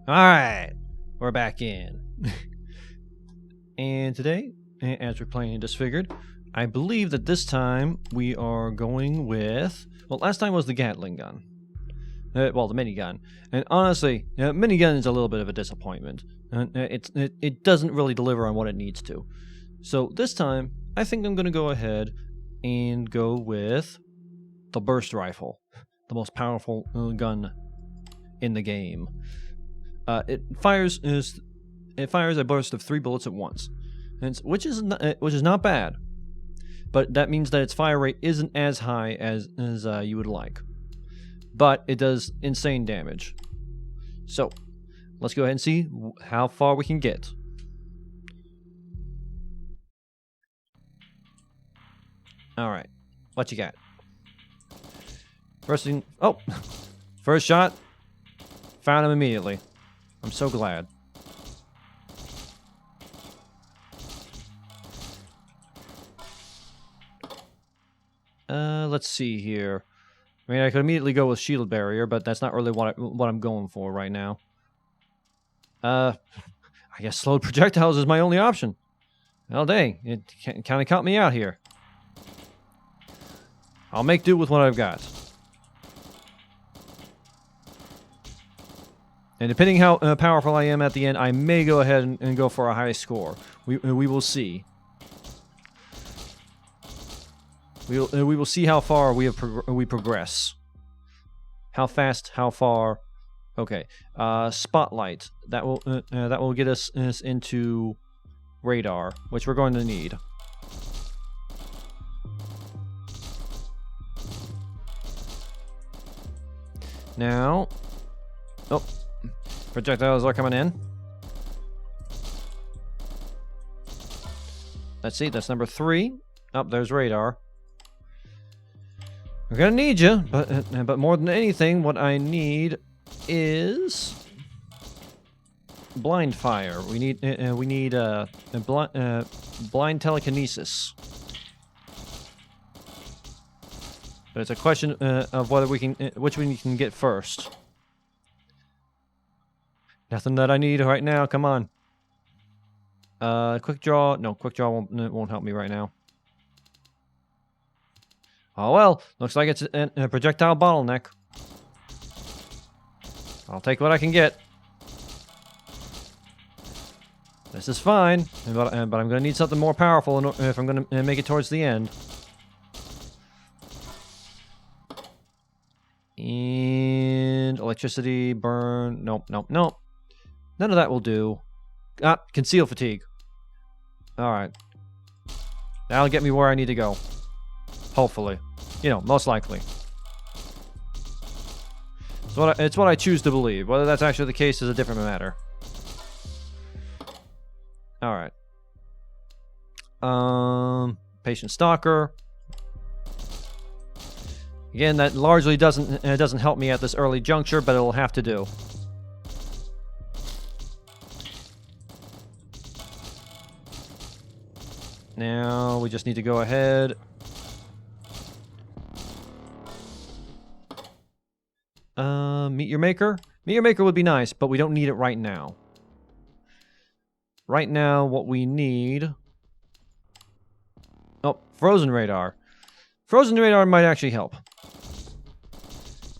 Alright, we're back in. And today, as we're playing Disfigured, I believe that this time we are going with... Well, last time was the Gatling gun. Well, the minigun. And honestly, minigun is a little bit of a disappointment. It doesn't really deliver on what it needs to. So this time, I think I'm going to go ahead and go with the burst rifle. The most powerful gun in the game. It fires a burst of 3 bullets at once, which is not bad, but that means that its fire rate isn't as high as you would like, but it does insane damage. So let's go ahead and see how far we can get. All right, what you got? First thing, oh, first shot, found him immediately. I'm so glad. Let's see here. I mean, I could immediately go with shield barrier, but that's not really what I'm going for right now. I guess slowed projectiles is my only option. Well, dang, it kind of caught me out here. I'll make do with what I've got. And depending how powerful I am at the end, I may go ahead and go for a high score. We will see. We will see how far we progress. How fast? How far? Okay. Spotlight. That will get us into radar, which we're going to need. Now, oh. Projectiles are coming in. Let's see, that's number 3. Oh, there's radar. We're gonna need you, but more than anything, what I need is blind fire. We need blind telekinesis. But it's a question of whether we can which one you can get first. Nothing that I need right now. Come on. Quick draw. No, quick draw won't help me right now. Oh well. Looks like it's a projectile bottleneck. I'll take what I can get. This is fine, but I'm going to need something more powerful if I'm going to make it towards the end. And electricity burn. Nope, nope, nope. None of that will do. Ah, conceal fatigue. Alright. That'll get me where I need to go. Hopefully. You know, most likely. It's what I choose to believe. Whether that's actually the case is a different matter. Alright. Patient stalker. Again, that largely doesn't help me at this early juncture, but it'll have to do. Now, we just need to go ahead. Meet your maker? Meet your maker would be nice, but we don't need it right now. Right now, what we need... Oh, frozen radar. Frozen radar might actually help.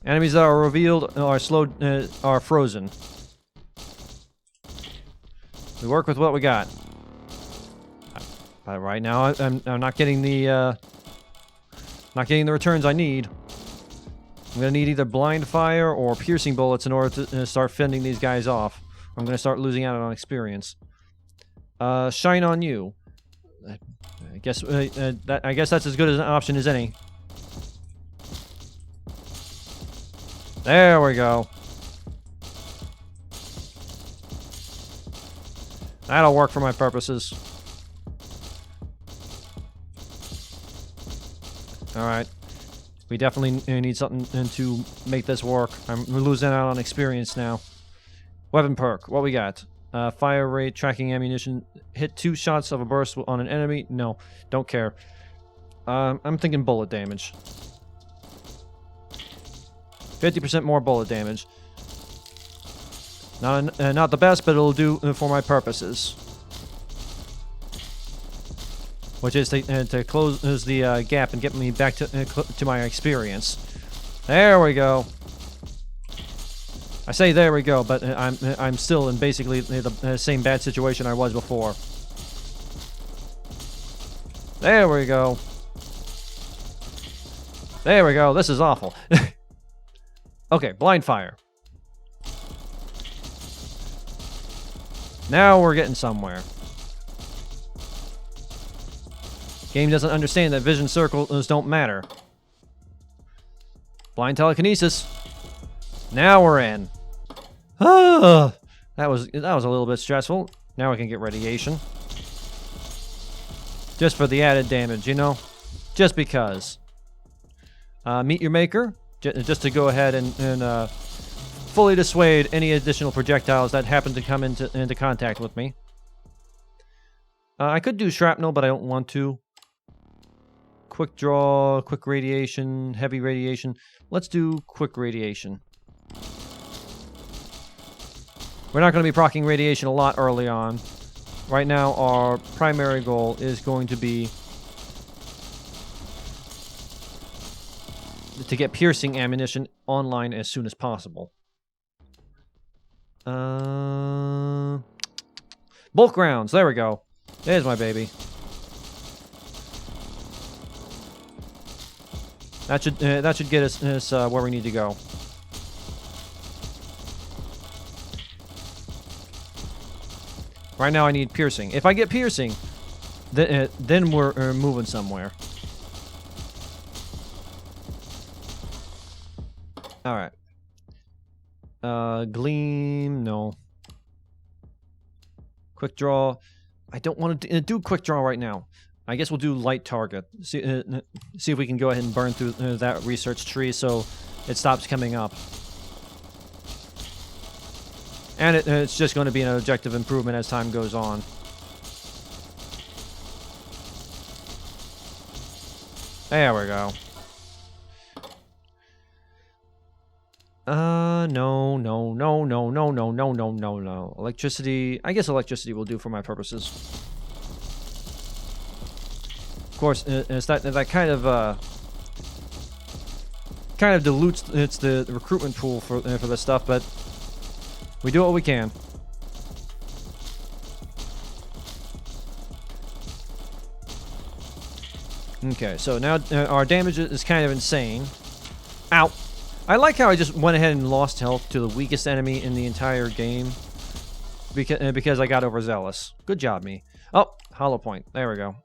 Enemies that are revealed are slowed, are frozen. We work with what we got. But right now, I'm not getting the returns I need. I'm gonna need either blind fire or piercing bullets in order to start fending these guys off. I'm gonna start losing out on experience. Shine on you. I guess that's as good as an option as any. There we go. That'll work for my purposes. Alright. We definitely need something to make this work. We're losing out on experience now. Weapon perk. What we got? Fire rate, tracking ammunition. Hit 2 shots of a burst on an enemy. No, don't care. I'm thinking bullet damage. 50% more bullet damage. Not the best, but it'll do for my purposes. Which is to close the gap and get me back to my experience. There we go. I say there we go, but I'm still in basically the same bad situation I was before. There we go. There we go. This is awful. Okay, blind fire. Now we're getting somewhere. Game doesn't understand that vision circles don't matter. Blind telekinesis. Now we're in. Ah, that was a little bit stressful. Now I can get radiation. Just for the added damage, you know? Just because. Meet your maker. Just to go ahead and fully dissuade any additional projectiles that happen to come into contact with me. I could do shrapnel, but I don't want to. Quick draw, quick radiation, heavy radiation. Let's do quick radiation. We're not going to be proccing radiation a lot early on. Right now, our primary goal is going to be to get piercing ammunition online as soon as possible. Bulk rounds. There we go. There's my baby. That should get us where we need to go. Right now I need piercing. If I get piercing, then we're moving somewhere. Alright. Gleam, no. Quick draw. I don't want to do quick draw right now. I guess we'll do light target. See if we can go ahead and burn through that research tree so it stops coming up. And it's just going to be an objective improvement as time goes on. There we go. No. Electricity. I guess electricity will do for my purposes. Of course, it's that kind of dilutes the recruitment pool for this stuff, but we do what we can. Okay, so now our damage is kind of insane. Ow! I like how I just went ahead and lost health to the weakest enemy in the entire game because I got overzealous. Good job, me. Oh, hollow point. There we go.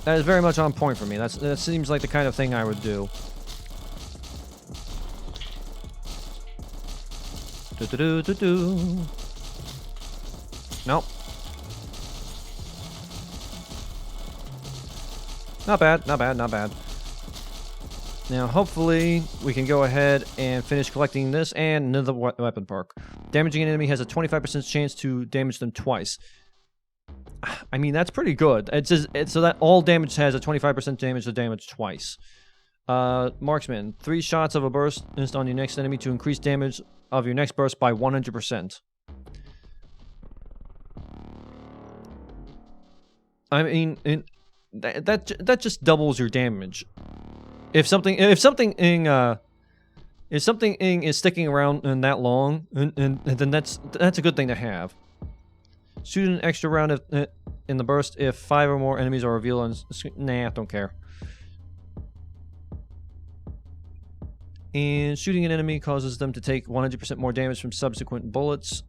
That is very much on point for me. That seems like the kind of thing I would do. Nope. Not bad, not bad, not bad. Now, hopefully, we can go ahead and finish collecting this and another weapon perk. Damaging an enemy has a 25% chance to damage them twice. I mean, that's pretty good. So that all damage has a 25% damage to damage twice. Marksman, 3 shots of a burst on your next enemy to increase damage of your next burst by 100%. I mean, that just doubles your damage. If something is sticking around and that long, and then that's a good thing to have. Shoot an extra round in the burst if 5 or more enemies are revealed on screen. Nah, don't care. And shooting an enemy causes them to take 100% more damage from subsequent bullets.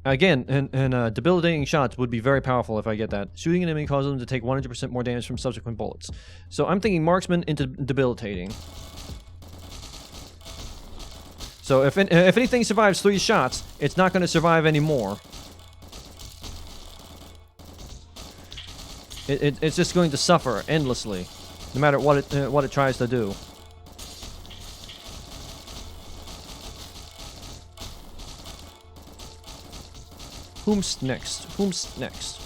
Again, and debilitating shots would be very powerful if I get that. Shooting an enemy causes them to take 100% more damage from subsequent bullets. So I'm thinking marksman into debilitating. So if anything survives 3 shots, it's not going to survive anymore. It's just going to suffer endlessly, no matter what it tries to do. Whom's next? Whom's next?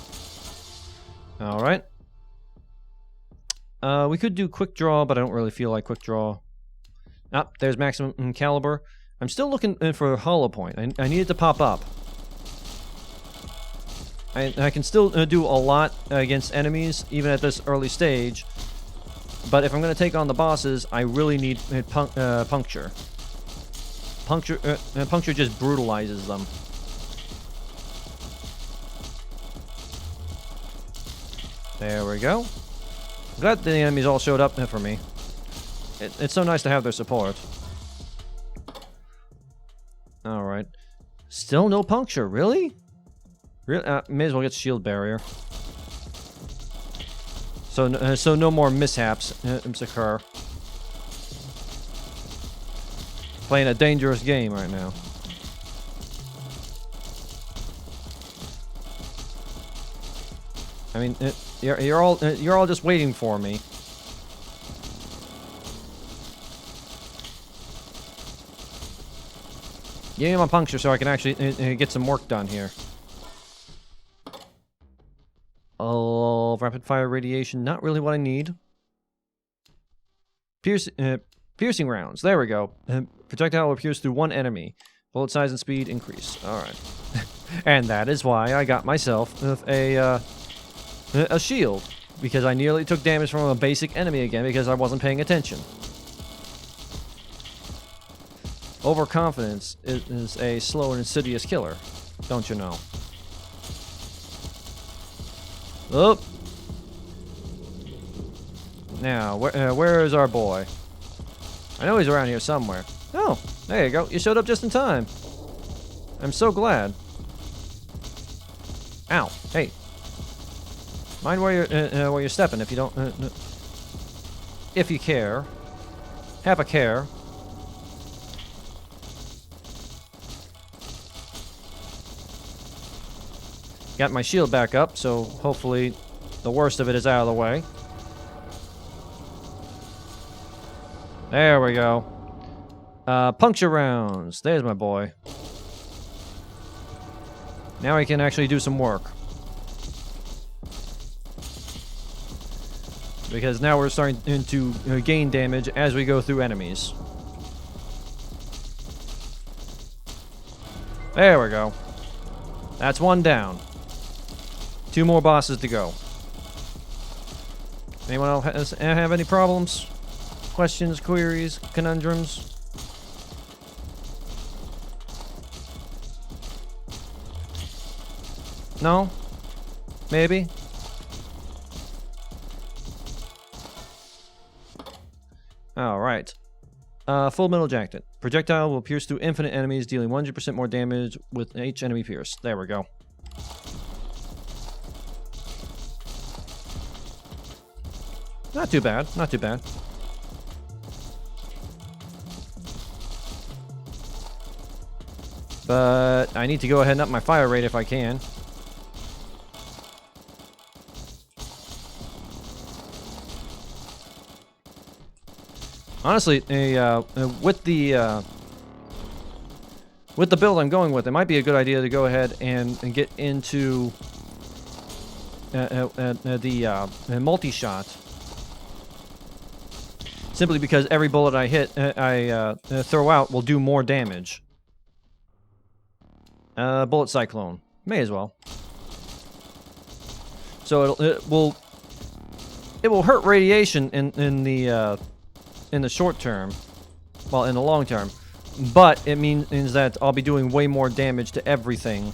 All right. We could do quick draw, but I don't really feel like quick draw. Ah, there's maximum caliber. I'm still looking for a hollow point. I need it to pop up. I can still do a lot against enemies, even at this early stage. But if I'm going to take on the bosses, I really need puncture. Puncture just brutalizes them. There we go. Glad the enemies all showed up for me. It's so nice to have their support. Alright. Still no puncture, really? May as well get shield barrier. So no more mishaps occur. Playing a dangerous game right now. I mean, you're all just waiting for me. Give me my puncture so I can actually get some work done here. Oh, rapid fire radiation, not really what I need. Piercing rounds, there we go. Projectile will pierce through one enemy. Bullet size and speed increase. Alright. And that is why I got myself a shield. Because I nearly took damage from a basic enemy again because I wasn't paying attention. Overconfidence is a slow and insidious killer. Don't you know? Oh. Now, where is our boy? I know he's around here somewhere. Oh, there you go. You showed up just in time. I'm so glad. Ow. Hey. Mind where you're stepping if you don't... if you care. Have a care. Got my shield back up, so hopefully the worst of it is out of the way. There we go. Puncture rounds. There's my boy. Now I can actually do some work. Because now we're starting to gain damage as we go through enemies. There we go. That's one down. 2 more bosses to go. Anyone else have any problems? Questions, queries, conundrums? No? Maybe? Alright. Full metal jacket. Projectile will pierce through infinite enemies, dealing 100% more damage with each enemy pierced. There we go. Not too bad, not too bad. But I need to go ahead and up my fire rate if I can. Honestly, with the build I'm going with, it might be a good idea to go ahead and get into the multi-shot. Simply because every bullet I hit, I throw out will do more damage. Bullet cyclone, may as well. So it will hurt radiation in the short term, well, in the long term, but it means that I'll be doing way more damage to everything.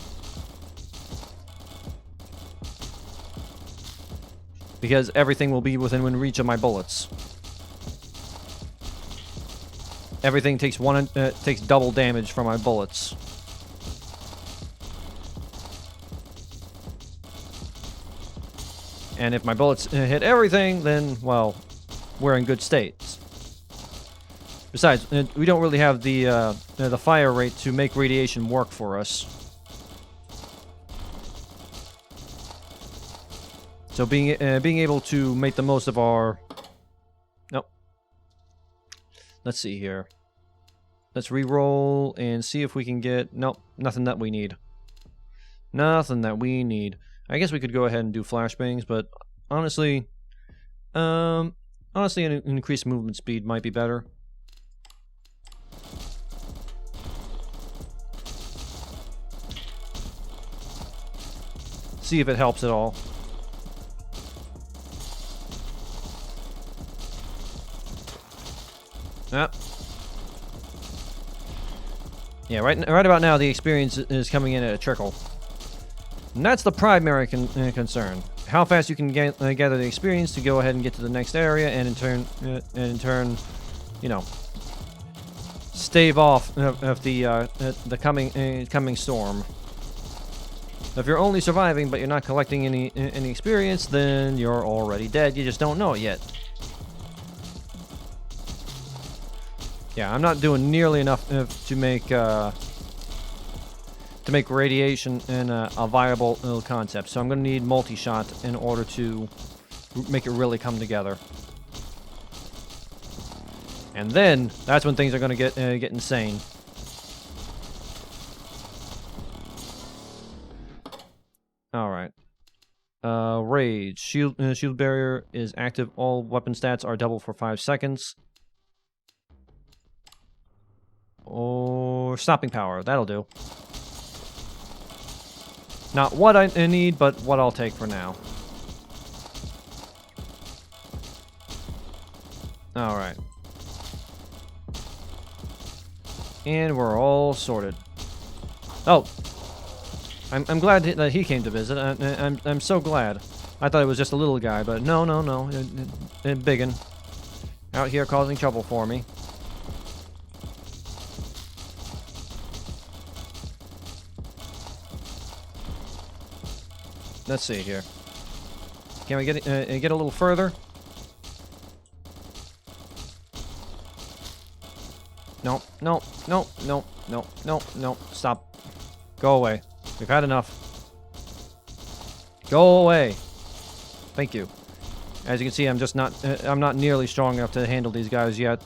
Because everything will be within reach of my bullets. Everything takes takes double damage from my bullets. And if my bullets hit everything, then, well, we're in good state. Besides, we don't really have the fire rate to make radiation work for us. So being able to make the most of our... Nope. Let's see here. Let's re-roll and see if we can get... Nope, nothing that we need. Nothing that we need. I guess we could go ahead and do flashbangs, but honestly, Honestly, an increased movement speed might be better. See if it helps at all. Yep. Yeah, right about now, the experience is coming in at a trickle. And that's the primary concern. How fast you can gather the experience to go ahead and get to the next area, and in turn, you know, stave off of the coming storm. If you're only surviving but you're not collecting any experience, then you're already dead. You just don't know it yet. Yeah, I'm not doing nearly enough to make radiation a viable concept. So I'm going to need multi-shot in order to make it really come together. And then that's when things are going to get insane. All right. Rage. Shield barrier is active. All weapon stats are double for 5 seconds. Or stopping power. That'll do. Not what I need, but what I'll take for now. Alright. And we're all sorted. Oh! I'm glad that he came to visit. I'm so glad. I thought it was just a little guy, but no. Biggin. Out here causing trouble for me. Let's see here. Can we get a little further? No. Stop. Go away. We've had enough. Go away. Thank you. As you can see, I'm not nearly strong enough to handle these guys yet.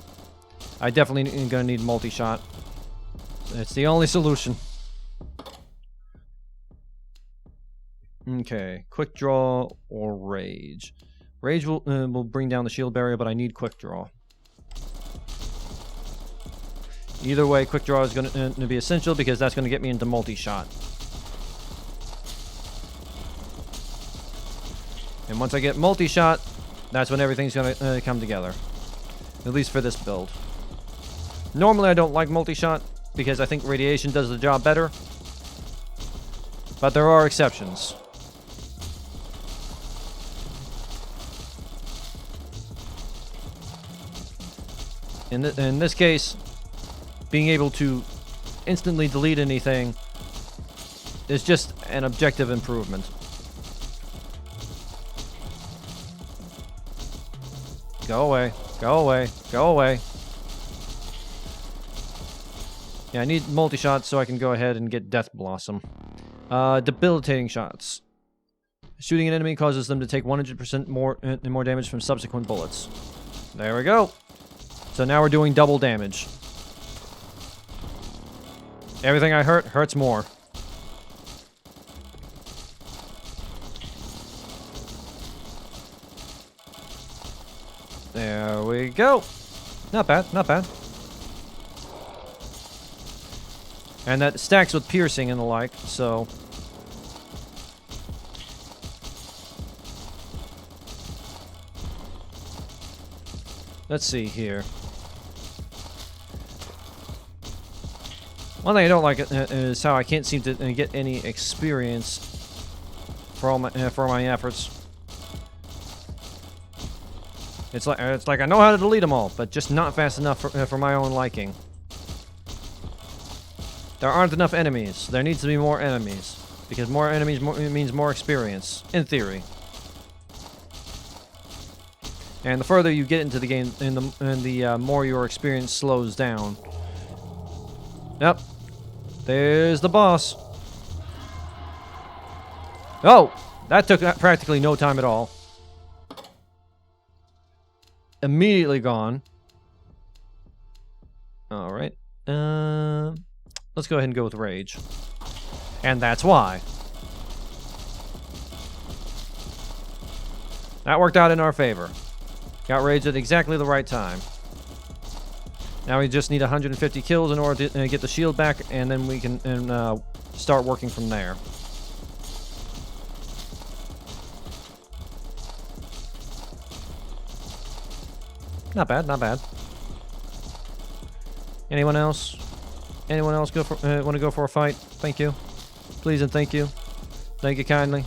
I definitely gonna need multi-shot. It's the only solution. Okay, quick draw or rage. Rage will bring down the shield barrier, but I need quick draw. Either way, quick draw is going to be essential because that's going to get me into multi-shot. And once I get multi-shot, that's when everything's going to come together. At least for this build. Normally I don't like multi-shot because I think radiation does the job better. But there are exceptions. In this case, being able to instantly delete anything is just an objective improvement. Go away. Go away. Go away. Yeah, I need multi-shot so I can go ahead and get Death Blossom. Debilitating shots. Shooting an enemy causes them to take 100% more damage from subsequent bullets. There we go. So now we're doing double damage. Everything I hurt hurts more. There we go. Not bad, not bad. And that stacks with piercing and the like, so... Let's see here. One thing I don't like is how I can't seem to get any experience for all my efforts. It's like I know how to delete them all, but just not fast enough for my own liking. There aren't enough enemies. There needs to be more enemies, because more enemies means more experience, in theory. And the further you get into the game, and the more your experience slows down. Yep. There's the boss. Oh! That took practically no time at all. Immediately gone. Alright. Let's go ahead and go with Rage. And that's why. That worked out in our favor. Got raged at exactly the right time. Now we just need 150 kills in order to get the shield back, and then we can start working from there. Not bad, not bad. Anyone else? Anyone else want to go for a fight? Thank you. Please and thank you. Thank you kindly.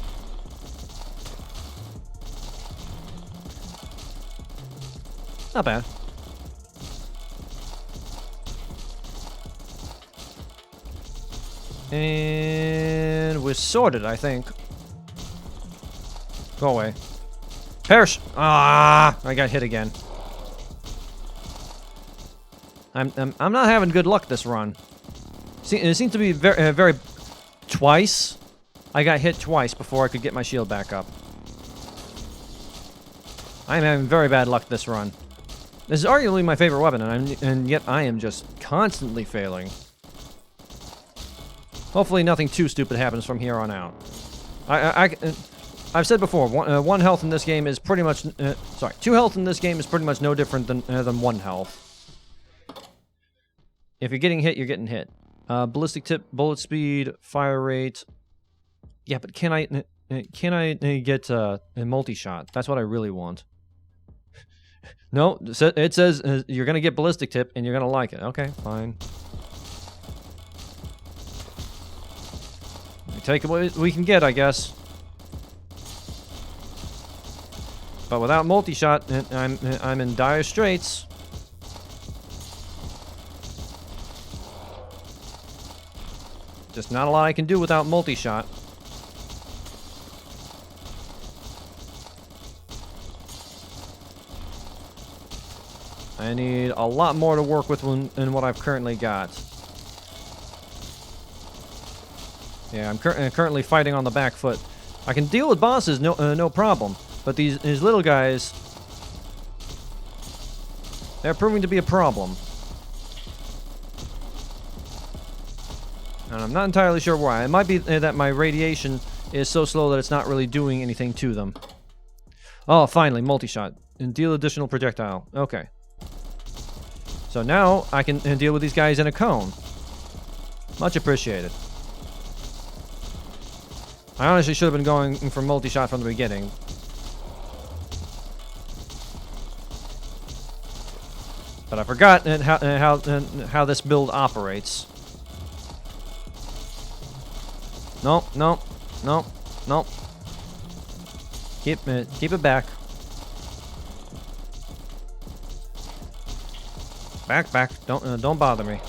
Not bad. And we're sorted, I think. Go away. Perish! Ah! I got hit again. I'm not having good luck this run. It seems to be very twice. I got hit twice before I could get my shield back up. I'm having very bad luck this run. This is arguably my favorite weapon, and yet I am just constantly failing. Hopefully nothing too stupid happens from here on out. I've said before, one health in this game is pretty much... sorry, 2 health in this game is pretty much no different than 1 health. If you're getting hit, you're getting hit. Ballistic tip, bullet speed, fire rate. Yeah, but can I get a multi-shot? That's what I really want. No, it says you're gonna get ballistic tip and you're gonna like it. Okay, fine. We take what we can get, I guess. But without multi-shot, I'm in dire straits. Just not a lot I can do without multi-shot. I need a lot more to work with than what I've currently got. Yeah, I'm currently fighting on the back foot. I can deal with bosses, no problem. But these little guys, they're proving to be a problem. And I'm not entirely sure why. It might be that my radiation is so slow that it's not really doing anything to them. Oh, finally, multi-shot. And deal additional projectile. Okay. So now I can deal with these guys in a cone. Much appreciated. I honestly should have been going for multi-shot from the beginning. But I forgot how this build operates. No. Keep it back. Back. Don't bother me.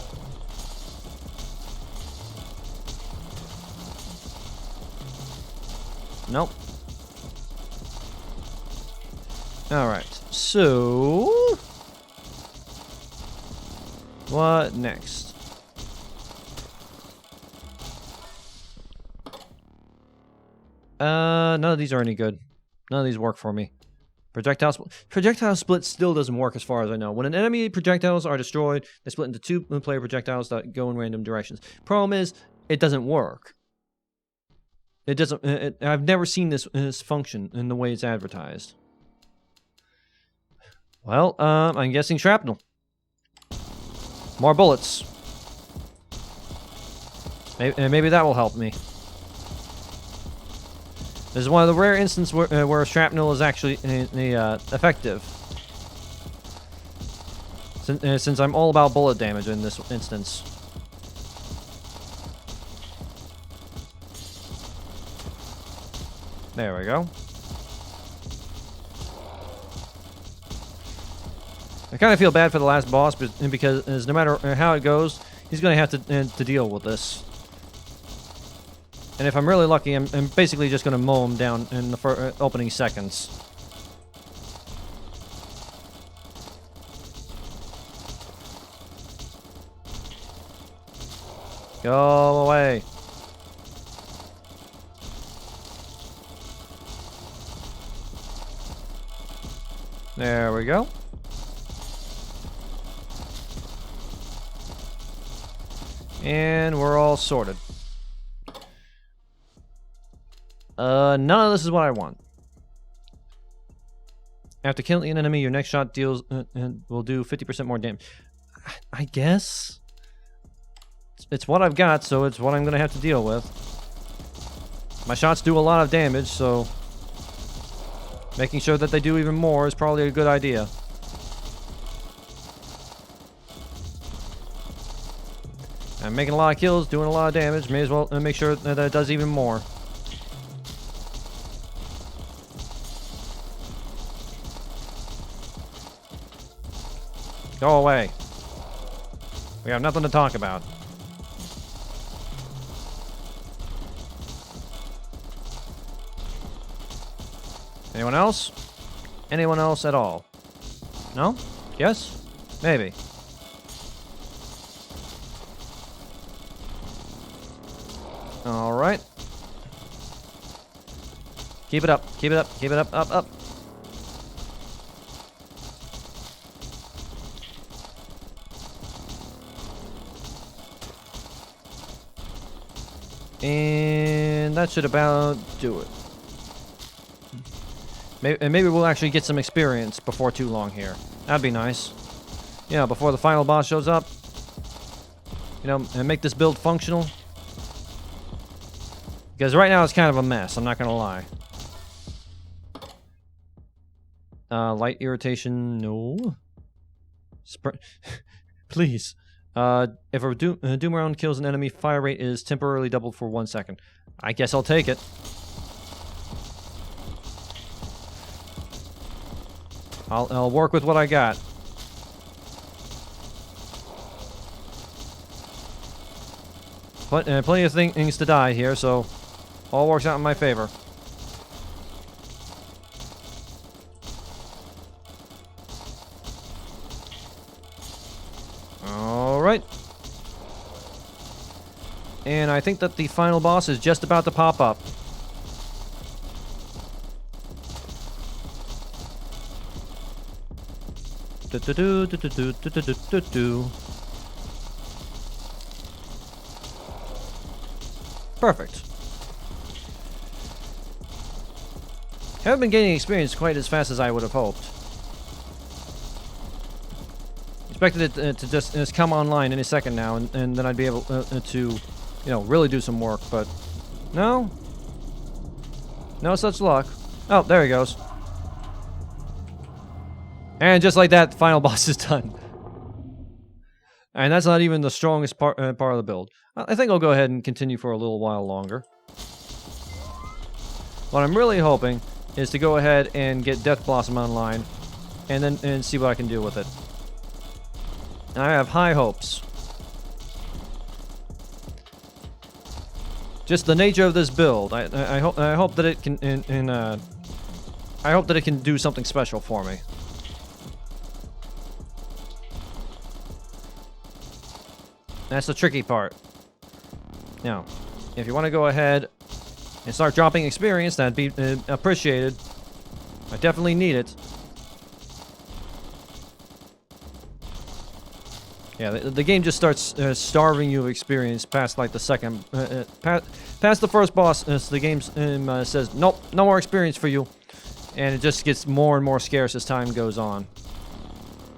Nope. All right. So, what next? None of these are any good. None of these work for me. Projectile split still doesn't work as far as I know. When an enemy projectiles are destroyed, they split into 2 player projectiles that go in random directions. Problem is, it doesn't work. It doesn't. I've never seen this function in the way it's advertised. Well, I'm guessing shrapnel. More bullets. Maybe that will help me. This is one of the rare instances where shrapnel is actually effective. Since I'm all about bullet damage in this instance. There we go. I kind of feel bad for the last boss because no matter how it goes, he's going to have to deal with this. And if I'm really lucky, I'm basically just going to mow him down in the opening seconds. Go away. There we go. And we're all sorted. None of this is what I want. After killing an enemy, your next shot deals will do 50% more damage. I guess it's what I've got, so it's what I'm gonna have to deal with. My shots do a lot of damage, so making sure that they do even more is probably a good idea. I'm making a lot of kills, doing a lot of damage. May as well make sure that it does even more. Go away. We have nothing to talk about. Anyone else? Anyone else at all? No? Yes? Maybe. Alright. Keep it up, keep it up, keep it up, up. And that should about do it. Maybe we'll actually get some experience before too long here. That'd be nice. Yeah, before the final boss shows up. You know, and make this build functional. Because right now it's kind of a mess, I'm not gonna lie. Light irritation, no. Please. If a Doom round kills an enemy, fire rate is temporarily doubled for 1 second. I guess I'll take it. I'll work with what I got. Plenty of things to die here, so all works out in my favor. Alright. And I think that the final boss is just about to pop up. Perfect. Haven't been gaining experience quite as fast as I would have hoped. Expected it to just come online any second now, and then I'd be able to, you know, really do some work, but no. No such luck. Oh, there he goes. And just like that, the final boss is done. And that's not even the strongest part of the build. I think I'll go ahead and continue for a little while longer. What I'm really hoping is to go ahead and get Death Blossom online, and then see what I can do with it. And I have high hopes. Just the nature of this build. I hope that it can I hope that it can do something special for me. That's the tricky part. Now, if you want to go ahead and start dropping experience, that'd be appreciated. I definitely need it. Yeah, the game just starts starving you of experience past like the second, past the first boss. The game says, nope, no more experience for you, and it just gets more and more scarce as time goes on.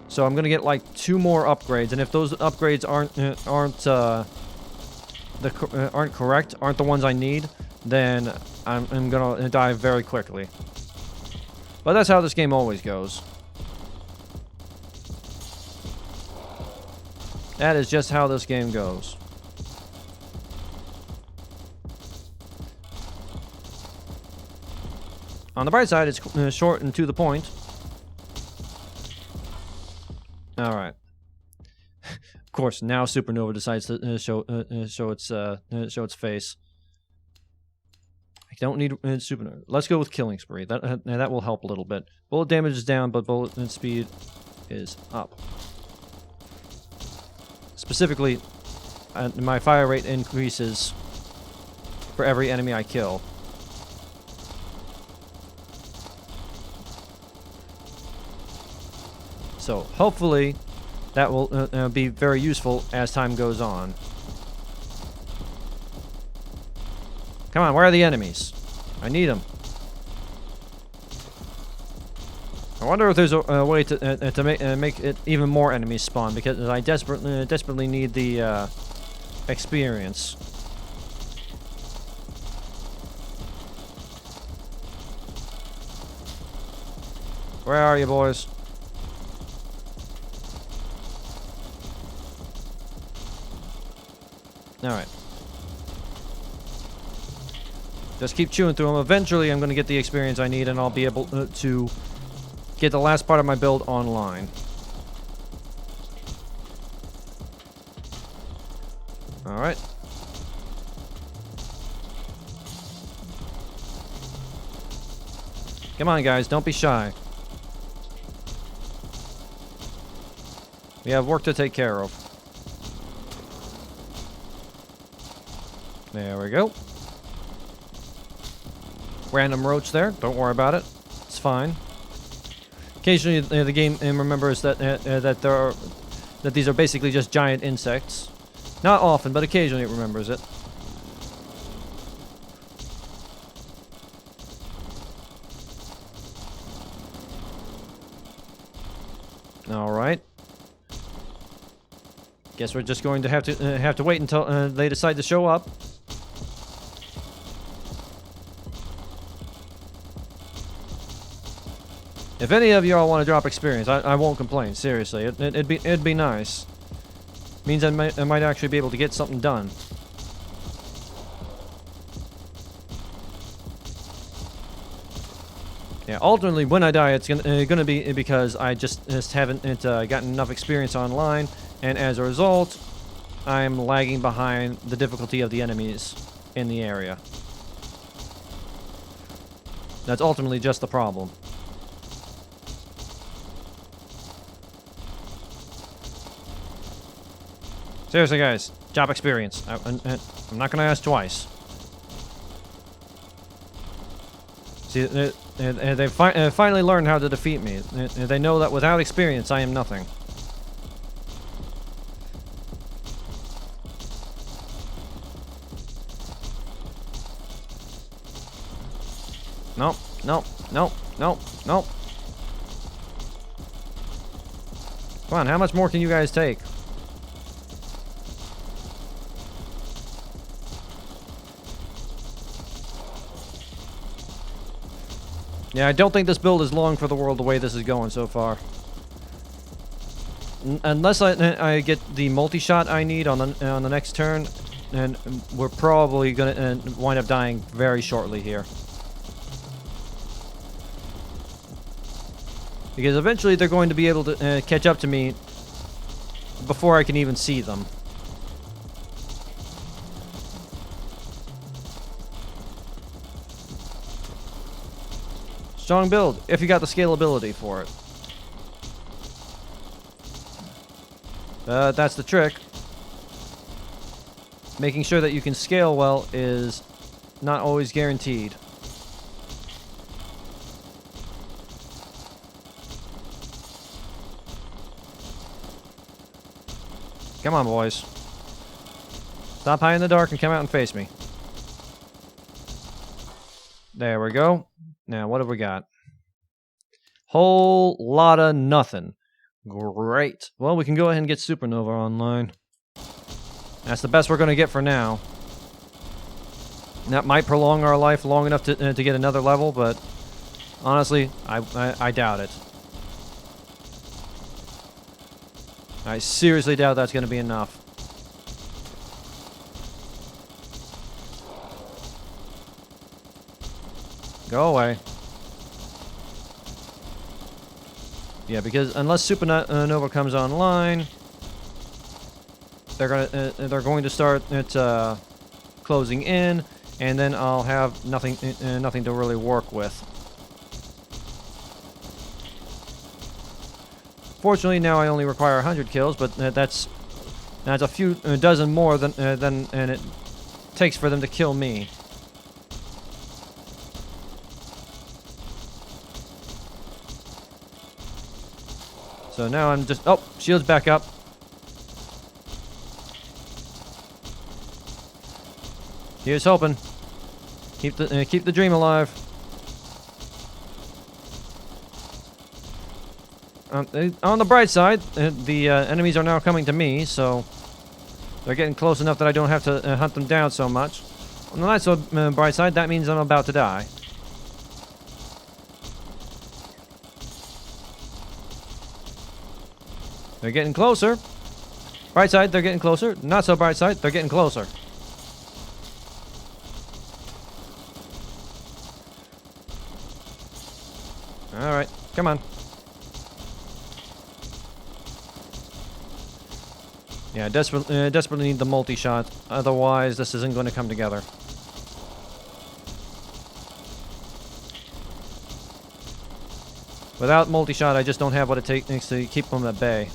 So I'm gonna get like 2 more upgrades, and if those upgrades aren't correct, aren't the ones I need, then I'm gonna die very quickly. But that's how this game always goes. That is just how this game goes. On the bright side, it's short and to the point. Alright. Of course, now Supernova decides to show its face. I don't need Supernova. Let's go with Killing Spree. That will help a little bit. Bullet damage is down, but bullet speed is up. Specifically, my fire rate increases for every enemy I kill. So, hopefully, that will be very useful as time goes on. Come on, where are the enemies? I need them. I wonder if there's a way to make it even more enemies spawn, because I desperately need the experience. Where are you, boys? Alright. Just keep chewing through them. Eventually, I'm going to get the experience I need, and I'll be able to get the last part of my build online. Alright. Come on, guys. Don't be shy. We have work to take care of. There we go. Random roach there. Don't worry about it. It's fine. Occasionally, the game remembers that that these are basically just giant insects. Not often, but occasionally it remembers it. All right. Guess we're just going to have to wait until they decide to show up. If any of y'all want to drop experience, I won't complain. Seriously, it'd be nice. Means I might actually be able to get something done. Yeah, ultimately, when I die, it's gonna be because I just haven't gotten enough experience online, and as a result, I'm lagging behind the difficulty of the enemies in the area. That's ultimately just the problem. Seriously, guys, job experience. I'm not gonna ask twice. See, they finally learned how to defeat me. They know that without experience, I am nothing. Nope, nope, nope, nope, nope. Come on, how much more can you guys take? Yeah, I don't think this build is long for the world the way this is going so far. Unless I get the multi-shot I need on the next turn, and we're probably gonna wind up dying very shortly here. Because eventually they're going to be able to catch up to me before I can even see them. Strong build, if you got the scalability for it. That's the trick. Making sure that you can scale well is not always guaranteed. Come on, boys. Stop hiding in the dark and come out and face me. There we go. Now, what have we got? Whole lot of nothing. Great. Well, we can go ahead and get Supernova online. That's the best we're going to get for now. That might prolong our life long enough to get another level, but honestly, I doubt it. I seriously doubt that's going to be enough. Go away. Yeah, because unless Supernova comes online, they're going to start closing in, and then I'll have nothing to really work with. Fortunately, now I only require 100 kills, but that's a few dozen more than it takes for them to kill me. So now I'm just... Oh, shield's back up. Here's hoping. Keep the dream alive. On the bright side, the enemies are now coming to me, so they're getting close enough that I don't have to hunt them down so much. On the not so bright side, that means I'm about to die. They're getting closer. Bright side, they're getting closer. Not so bright side, they're getting closer. Alright, come on. Yeah, desperately need the multi-shot. Otherwise, this isn't going to come together. Without multi-shot, I just don't have what it takes to keep them at bay.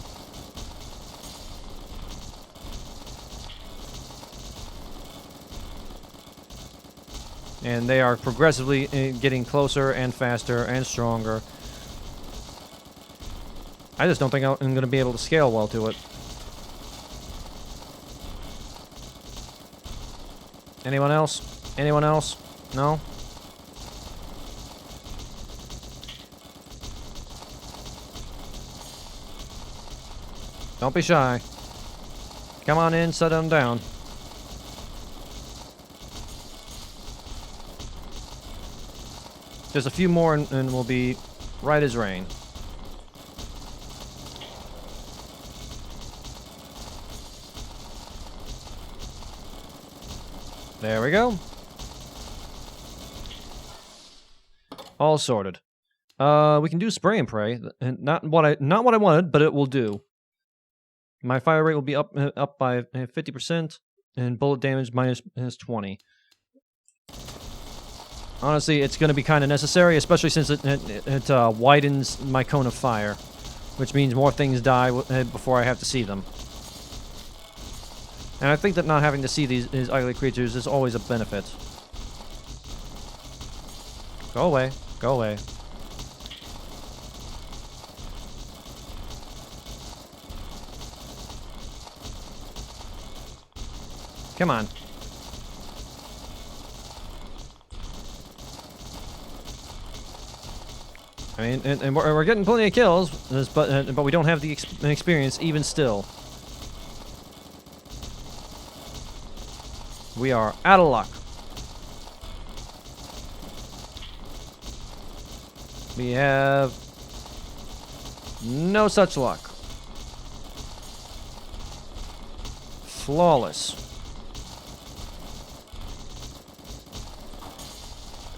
And they are progressively getting closer and faster and stronger. I just don't think I'm going to be able to scale well to it. Anyone else? Anyone else? No? Don't be shy. Come on in, set them down. Just a few more and we'll be right as rain. There we go. All sorted. We can do spray and pray. Not what I wanted, but it will do. My fire rate will be up by 50% and bullet damage minus 20. Honestly, it's going to be kind of necessary, especially since it widens my cone of fire, which means more things die before I have to see them. And I think that not having to see these ugly creatures is always a benefit. Go away. Go away. Come on. I mean, and we're getting plenty of kills, but we don't have the experience even still. We are out of luck. We have no such luck. Flawless.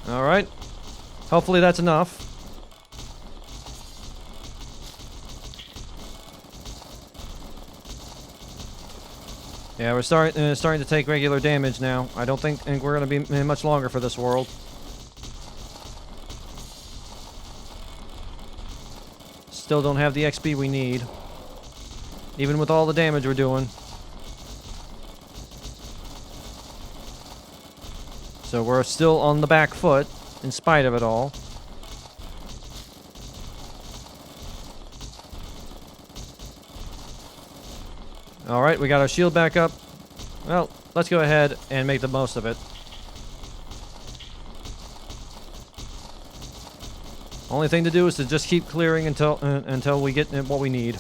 All right. Hopefully that's enough. Yeah, we're starting to take regular damage now. I don't think we're going to be much longer for this world. Still don't have the XP we need, even with all the damage we're doing. So we're still on the back foot, in spite of it all. Alright, we got our shield back up. Well, let's go ahead and make the most of it. Only thing to do is to just keep clearing until we get what we need.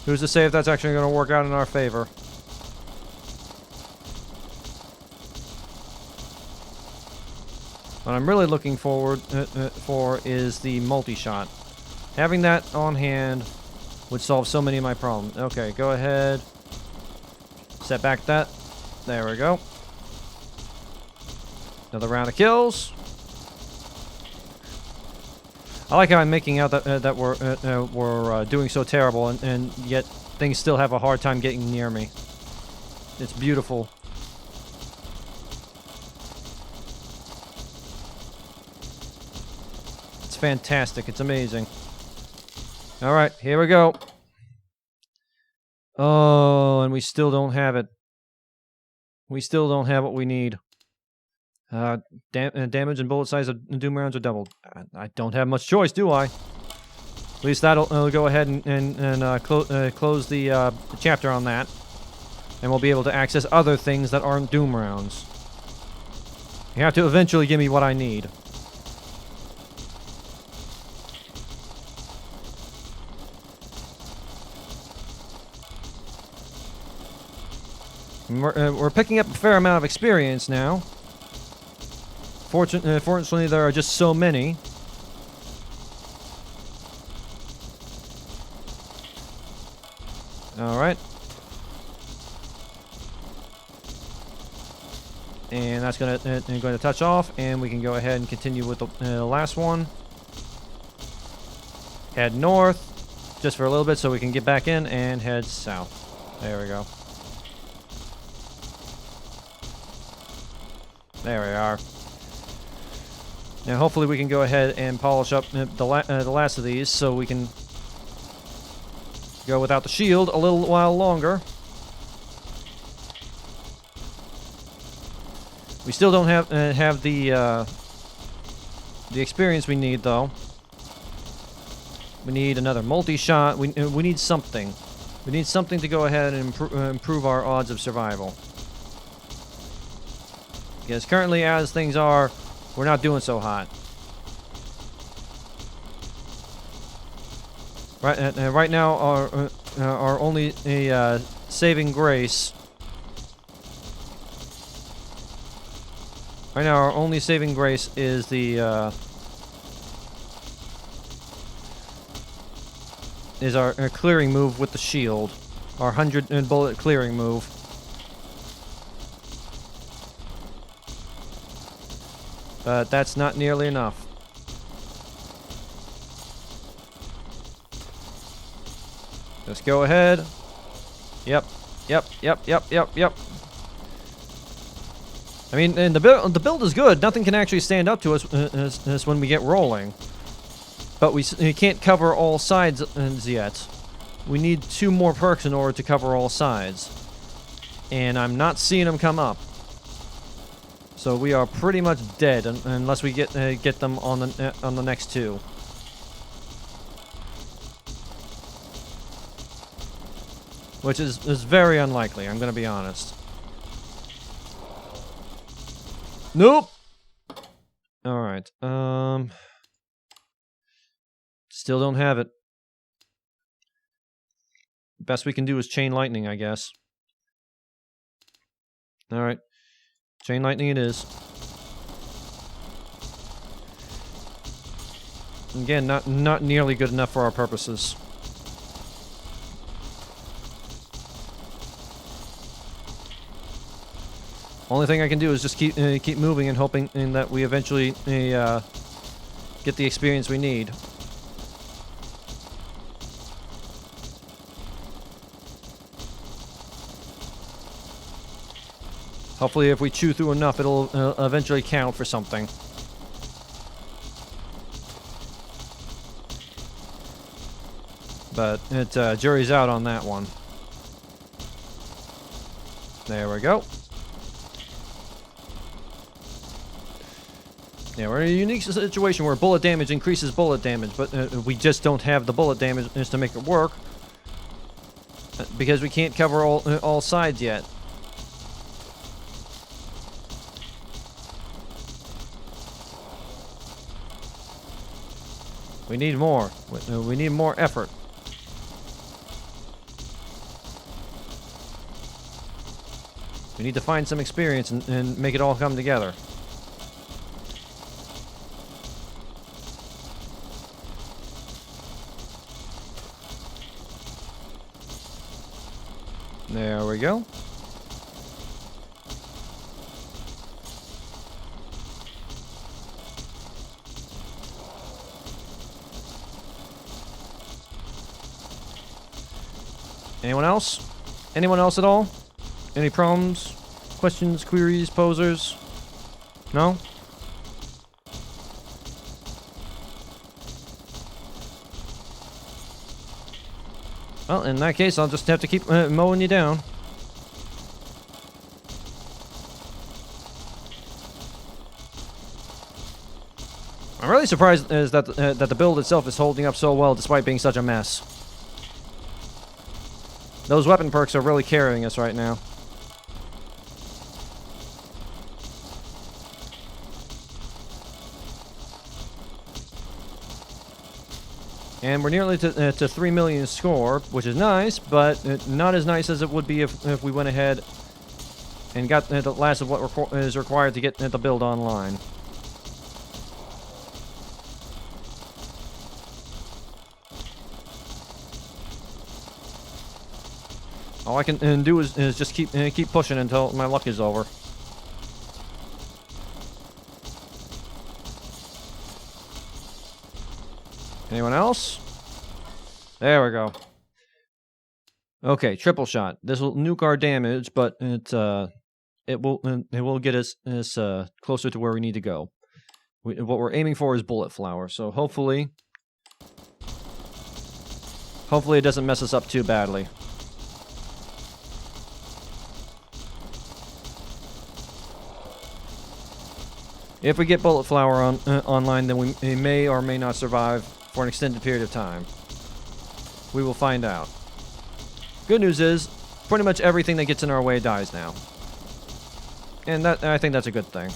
Who's to say if that's actually going to work out in our favor? What I'm really looking forward for is the multi-shot. Having that on hand would solve so many of my problems. Okay, go ahead. Set back that. There we go. Another round of kills. I like how I'm making out that we're doing so terrible, and yet things still have a hard time getting near me. It's beautiful. It's fantastic. It's amazing. Alright, here we go. Oh, and we still don't have it. We still don't have what we need. Damage and bullet size of Doom rounds are doubled. I don't have much choice, do I? At least that'll go ahead and close the chapter on that. And we'll be able to access other things that aren't Doom rounds. You have to eventually give me what I need. We're picking up a fair amount of experience now. Fortunately, there are just so many. Alright. And that's going to touch off, and we can go ahead and continue with the last one. Head north, just for a little bit so we can get back in, and head south. There we go. There we are. Now hopefully we can go ahead and polish up the last of these so we can go without the shield a little while longer. We still don't have the experience we need, though. We need another multi-shot. We need something. We need something to go ahead and improve our odds of survival. Because currently, as things are, we're not doing so hot. Right now, our only saving grace. Right now, our only saving grace is the our clearing move with the shield, our 100 bullet clearing move. But that's not nearly enough. Let's go ahead. Yep. I mean, and the build is good. Nothing can actually stand up to us when we get rolling. But we can't cover all sides yet. We need 2 more perks in order to cover all sides. And I'm not seeing them come up. So we are pretty much dead unless we get them on the next 2. Which is very unlikely, I'm going to be honest. Nope! Alright, still don't have it. Best we can do is chain lightning, I guess. Alright. Chain lightning it is. Again, not nearly good enough for our purposes. Only thing I can do is just keep moving and hoping that we eventually get the experience we need. Hopefully, if we chew through enough, it'll eventually count for something. But jury's out on that one. There we go. Yeah, we're in a unique situation where bullet damage increases bullet damage, but we just don't have the bullet damage to make it work. Because we can't cover all sides yet. We need more. We need more effort. We need to find some experience and make it all come together. There we go. Anyone else? Anyone else at all? Any problems? Questions, queries, posers? No? Well, in that case, I'll just have to keep mowing you down. I'm really surprised that the build itself is holding up so well despite being such a mess. Those weapon perks are really carrying us right now. And we're nearly to 3 million score, which is nice, but not as nice as it would be if we went ahead and got the last of what is required to get the build online. All I can do is just keep pushing until my luck is over. Anyone else? There we go. Okay, triple shot. This will nuke our damage, but it will get us closer to where we need to go. What we're aiming for is bullet flower. So hopefully it doesn't mess us up too badly. If we get bullet flower online, then we may or may not survive for an extended period of time. We will find out. Good news is, pretty much everything that gets in our way dies now. And I think that's a good thing.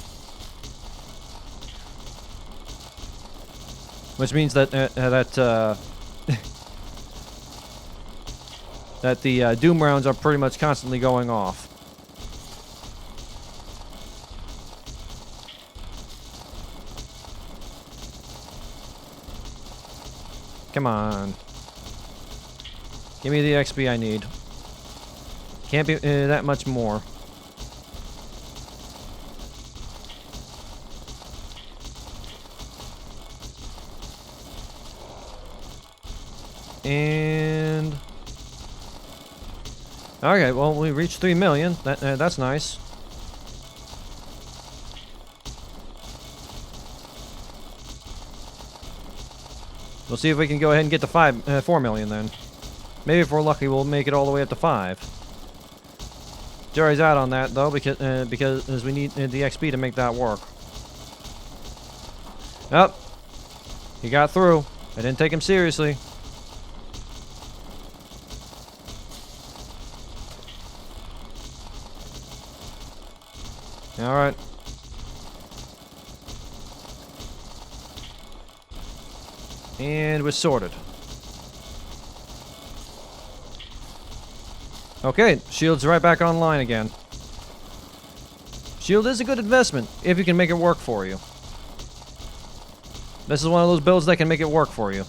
Which means that that the Doom rounds are pretty much constantly going off. Come on. Give me the XP I need. Can't be that much more. And... okay, well, we reached 3 million. That's nice. We'll see if we can go ahead and get to 4 million then. Maybe if we're lucky, we'll make it all the way up to 5. Jury's out on that though, because we need the XP to make that work. Oh, he got through. I didn't take him seriously. All right. And we're sorted. Okay, shield's right back online again. Shield is a good investment if you can make it work for you. This is one of those builds that can make it work for you.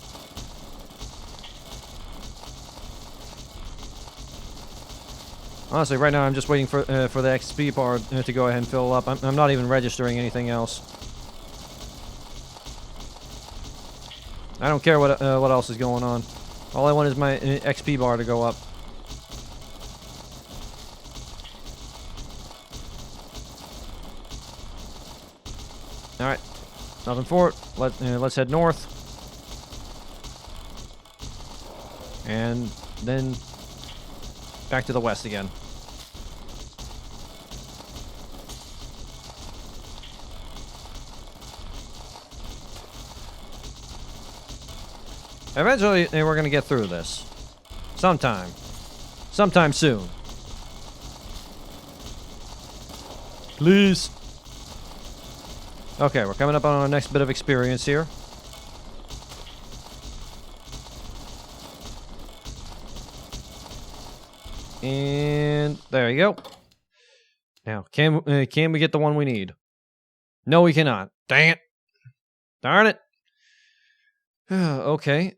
Honestly, right now I'm just waiting for the XP bar to go ahead and fill up. I'm not even registering anything else. I don't care what else is going on. All I want is my XP bar to go up. All right, nothing for it. Let's head north, and then back to the west again. Eventually, we're gonna get through this. Sometime soon. Please. Okay, we're coming up on our next bit of experience here. And there you go. Now, can we get the one we need? No, we cannot. Dang it. Darn it. Okay.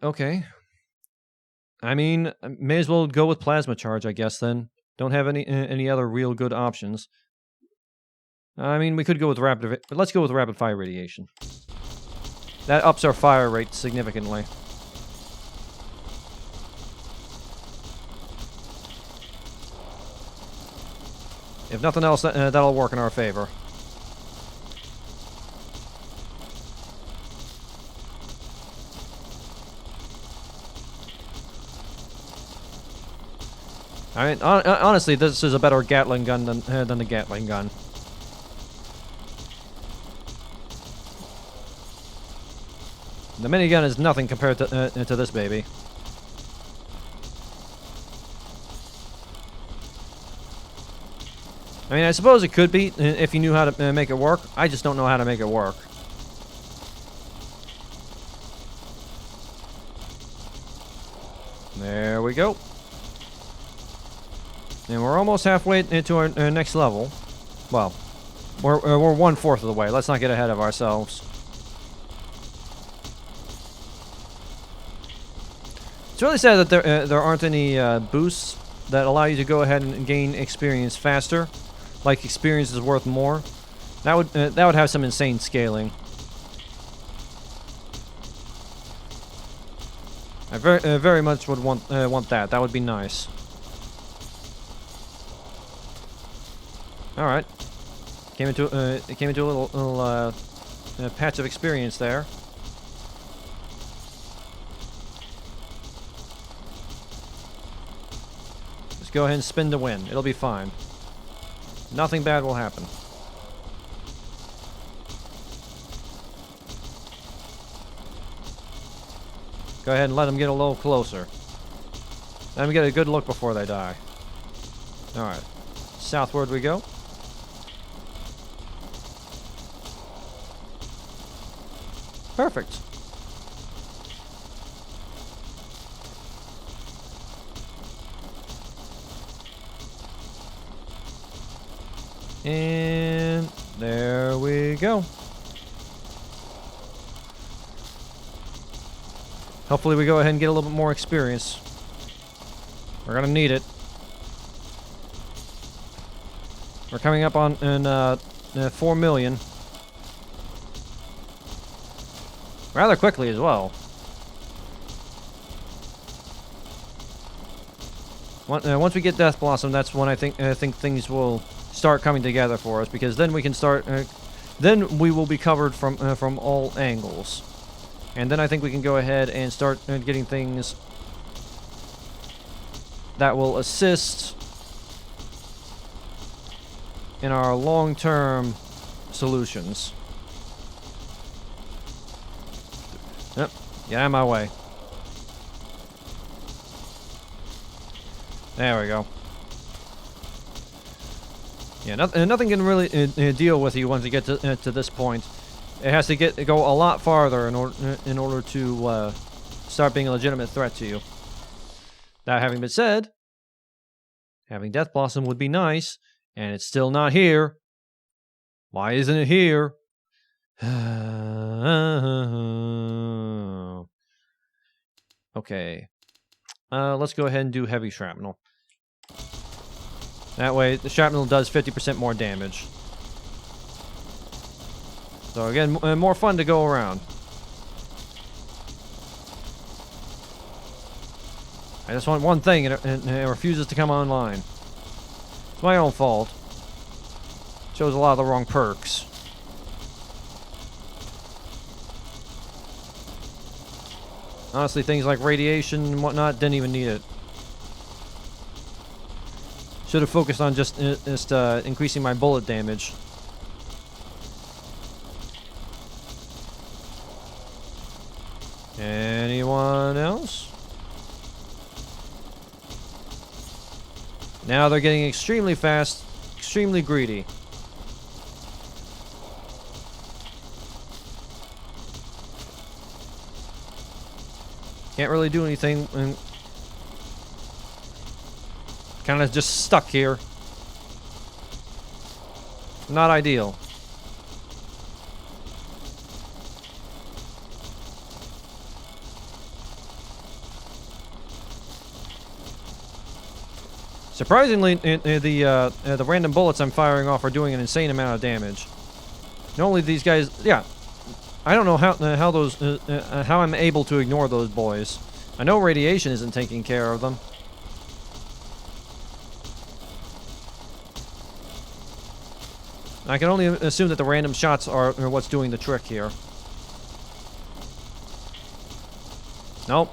I mean, may as well go with plasma charge, I guess, then. Don't have any other real good options. I mean, we could go with rapid, but let's go with rapid fire radiation. That ups our fire rate significantly. If nothing else, that'll work in our favor. I mean, honestly, this is a better Gatling gun than the Gatling gun. The minigun is nothing compared to this baby. I mean, I suppose it could be if you knew how to make it work. I just don't know how to make it work. There we go. And we're almost halfway into our next level. Well, we're 1/4 of the way. Let's not get ahead of ourselves. It's really sad that there aren't any boosts that allow you to go ahead and gain experience faster. Like experience is worth more. That would have some insane scaling. I very much would want that. That would be nice. All right. Came into a little patch of experience there. Just go ahead and spin to win. It'll be fine. Nothing bad will happen. Go ahead and let them get a little closer. Let them get a good look before they die. Alright. Southward we go. Perfect. And there we go. Hopefully we go ahead and get a little bit more experience. We're gonna need it. We're coming up on 4 million. Rather quickly as well. Once we get Death Blossom, that's when I think things will start coming together for us, because then we can start. Then we will be covered from all angles. And then I think we can go ahead and start getting things that will assist in our long-term solutions. Yep, get out of my way. There we go. Yeah, nothing can really deal with you once you get to this point. It has to go a lot farther in order to start being a legitimate threat to you. That having been said, having Death Blossom would be nice, and it's still not here. Why isn't it here? Okay. Let's go ahead and do Heavy Shrapnel. That way, the shrapnel does 50% more damage. So again, more fun to go around. I just want one thing, and it refuses to come online. It's my own fault. Chose a lot of the wrong perks. Honestly, things like radiation and whatnot, didn't even need it. Should have focused on just increasing my bullet damage. Anyone else? Now they're getting extremely fast, extremely greedy. Can't really do anything, and kind of just stuck here. Not ideal. Surprisingly, the random bullets I'm firing off are doing an insane amount of damage. Normally these guys, yeah, I don't know how I'm able to ignore those boys. I know radiation isn't taking care of them. I can only assume that the random shots are what's doing the trick here. Nope.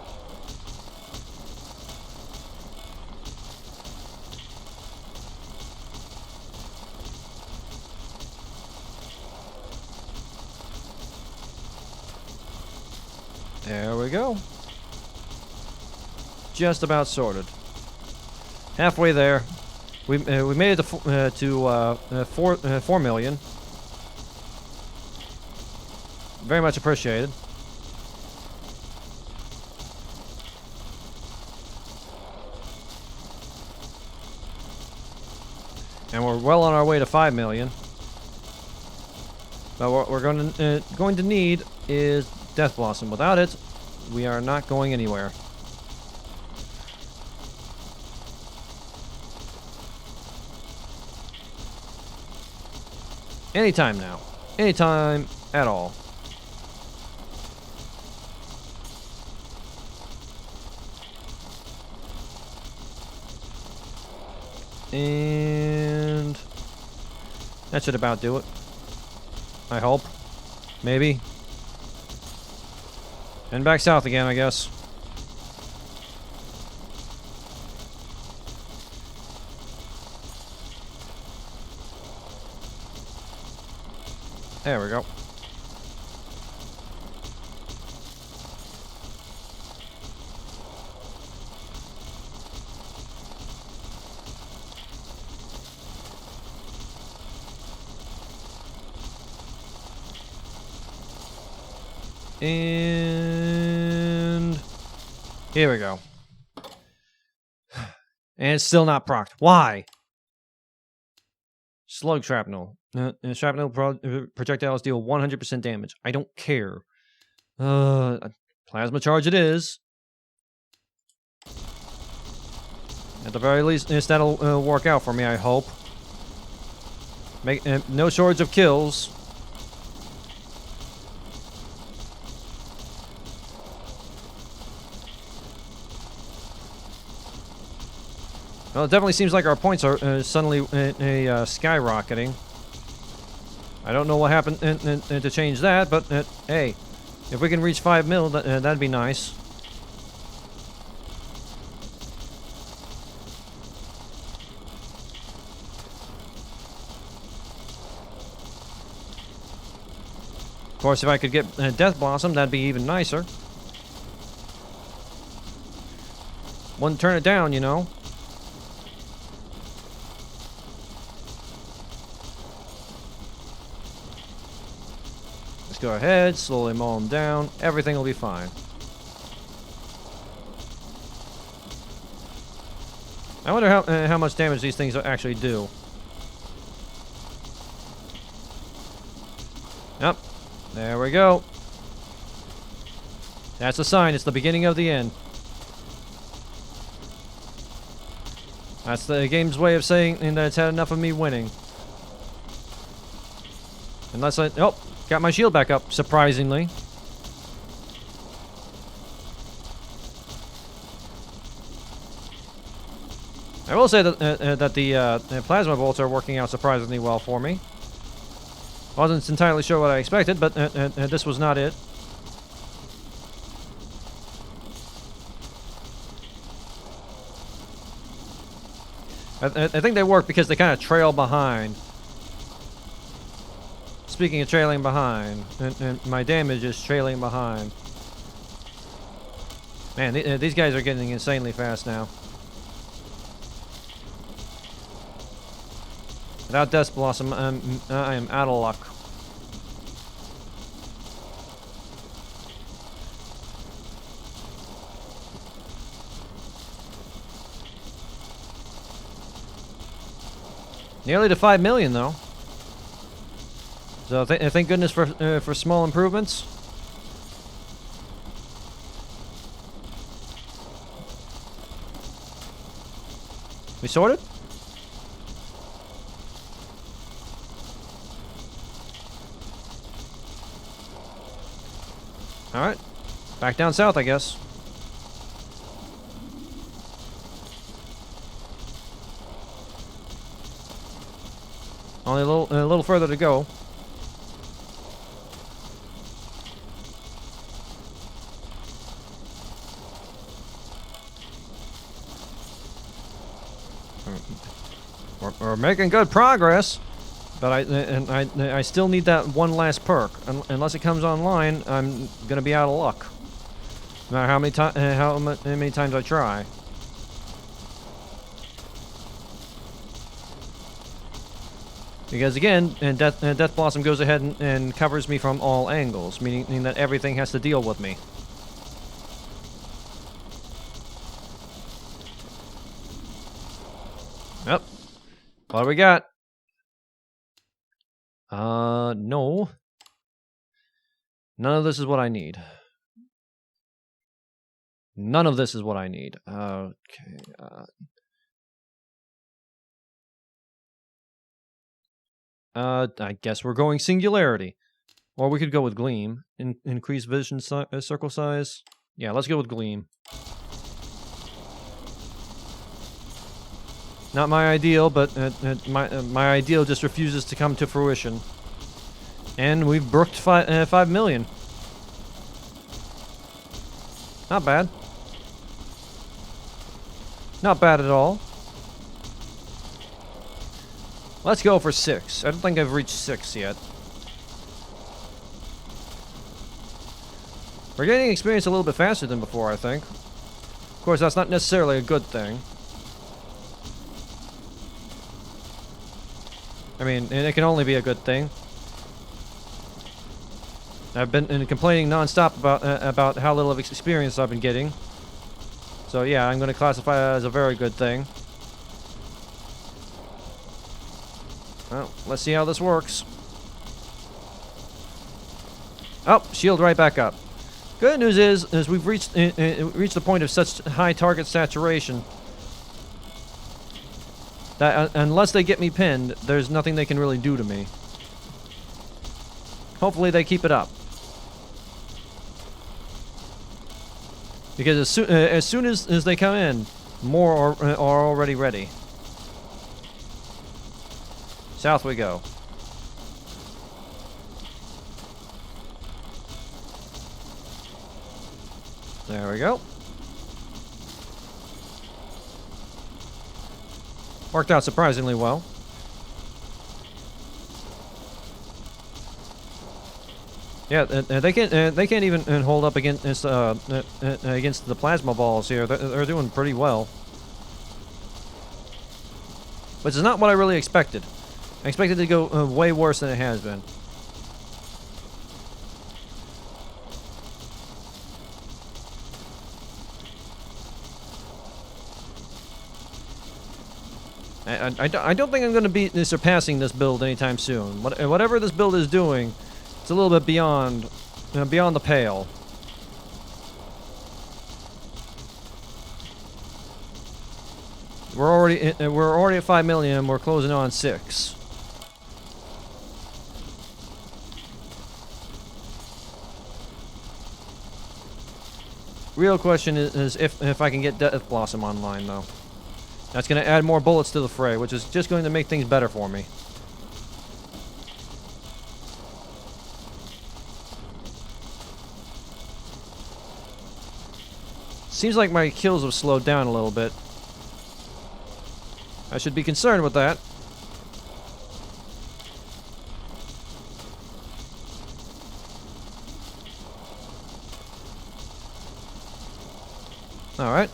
There we go. Just about sorted. Halfway there. We made it to 4 million. Very much appreciated. And we're well on our way to 5 million. But what we're going to need is Death Blossom. Without it, we are not going anywhere. Anytime now. Anytime at all. And that should about do it. I hope. Maybe. And back south again, I guess. There we go. And here we go. And it's still not procced. Why? Slug shrapnel. Shrapnel projectiles deal 100% damage. I don't care. Plasma charge it is. At the very least, that'll work out for me, I hope. No shortage of kills. Well, it definitely seems like our points are suddenly skyrocketing. I don't know what happened to change that, but hey, if we can reach 5 mil, that'd be nice. Of course, if I could get Death Blossom, that'd be even nicer. Wouldn't turn it down, you know. Go ahead, slowly mow them down. Everything will be fine. I wonder how much damage these things actually do. Yep. There we go. That's a sign. It's the beginning of the end. That's the game's way of saying that it's had enough of me winning. Unless I... Oh! Got my shield back up, surprisingly. I will say that the plasma bolts are working out surprisingly well for me. Wasn't entirely sure what I expected, but this was not it. I think they work because they kind of trail behind. Speaking of trailing behind, and my damage is trailing behind. Man, these guys are getting insanely fast now. Without Death Blossom, I am out of luck. Nearly to 5 million, though. So thank goodness for small improvements. We sorted? Alright. Back down south, I guess. Only a little further to go. We're making good progress, but I still need that one last perk. Unless it comes online, I'm gonna be out of luck. No matter how many times I try. Because again, Death Blossom goes ahead and covers me from all angles, meaning that everything has to deal with me. Yep. What do we got? No. None of this is what I need. None of this is what I need. Okay. I guess we're going Singularity. Or we could go with Gleam. Increase vision circle size. Yeah, let's go with Gleam. Not my ideal, but my ideal just refuses to come to fruition. And we've brooked 5 million. Not bad. Not bad at all. Let's go for 6. I don't think I've reached 6 yet. We're getting experience a little bit faster than before, I think. Of course, that's not necessarily a good thing. I mean, and it can only be a good thing. I've been complaining non-stop about how little of experience I've been getting. So yeah, I'm going to classify that as a very good thing. Well, let's see how this works. Oh, shield right back up. Good news is we've reached the point of such high target saturation that unless they get me pinned, there's nothing they can really do to me. Hopefully they keep it up. Because as soon as they come in, more are already ready. South we go. There we go. Worked out surprisingly well. Yeah, they can't even hold up against the plasma balls here. They're doing pretty well, which is not what I really expected. I expected it to go way worse than it has been. I don't think I'm going to be surpassing this build anytime soon. Whatever this build is doing, it's a little bit beyond the pale. We're already at 5 million. We're closing on 6. Real question is if I can get Death Blossom online though. That's going to add more bullets to the fray, which is just going to make things better for me. Seems like my kills have slowed down a little bit. I should be concerned with that. Alright.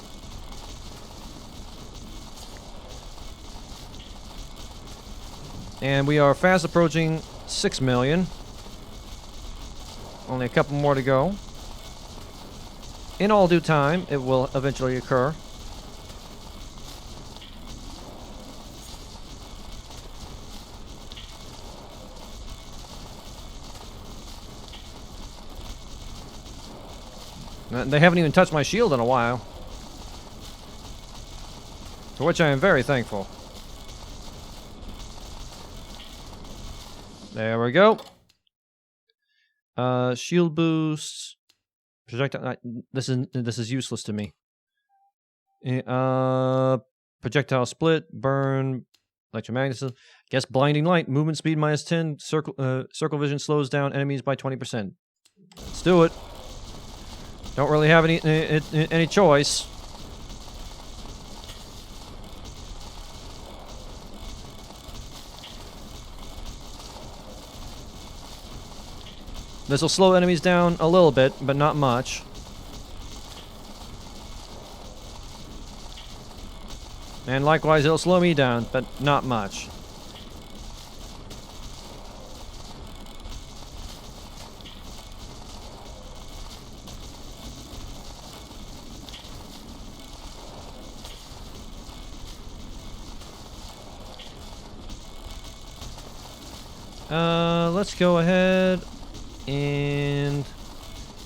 And we are fast approaching 6 million. Only a couple more to go. In all due time, it will eventually occur. They haven't even touched my shield in a while. For which I am very thankful. There we go. Shield boosts. Projectile. This is useless to me. Projectile split, burn, electromagnetism. Guess blinding light. Movement speed -10. Circle vision slows down enemies by 20%. Let's do it. Don't really have any choice. This will slow enemies down a little bit, but not much. And likewise, it'll slow me down, but not much. Let's go ahead and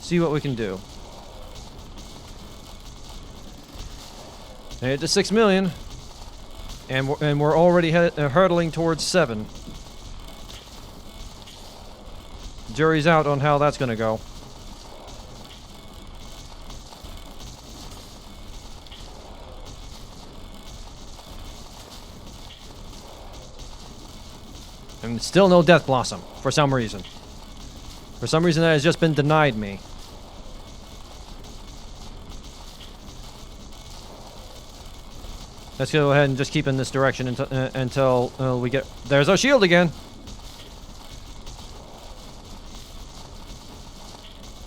see what we can do. Head to 6 million, and we're already hurtling towards 7. Jury's out on how that's gonna go. And still no Death Blossom, for some reason. For some reason that has just been denied me. Let's go ahead and just keep in this direction until we get... There's our shield again!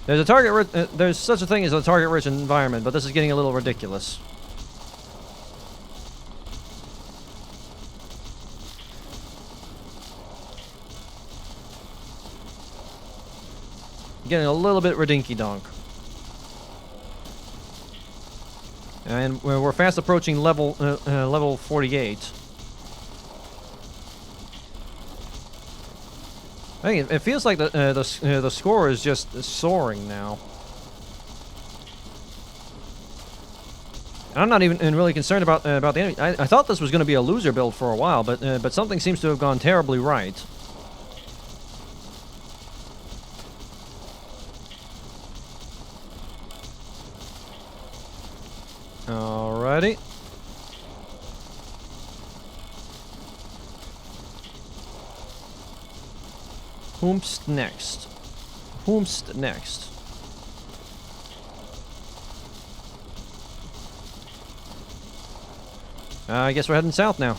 There's a target... there's such a thing as a target-rich environment, but this is getting a little ridiculous. Getting a little bit redinky-donk. And we're fast approaching level 48. I think it feels like the score is just soaring now. I'm not even really concerned about the enemy. I thought this was going to be a loser build for a while, but something seems to have gone terribly right. Alrighty. Whomst next? Whomst next? I guess we're heading south now.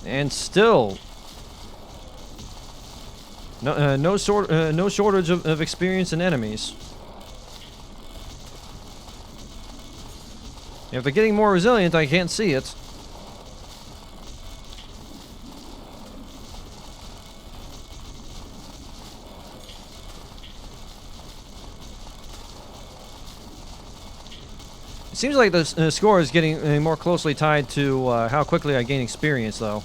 And still... no shortage of experience and enemies. If they're getting more resilient, I can't see it. It seems like the score is getting more closely tied to how quickly I gain experience, though.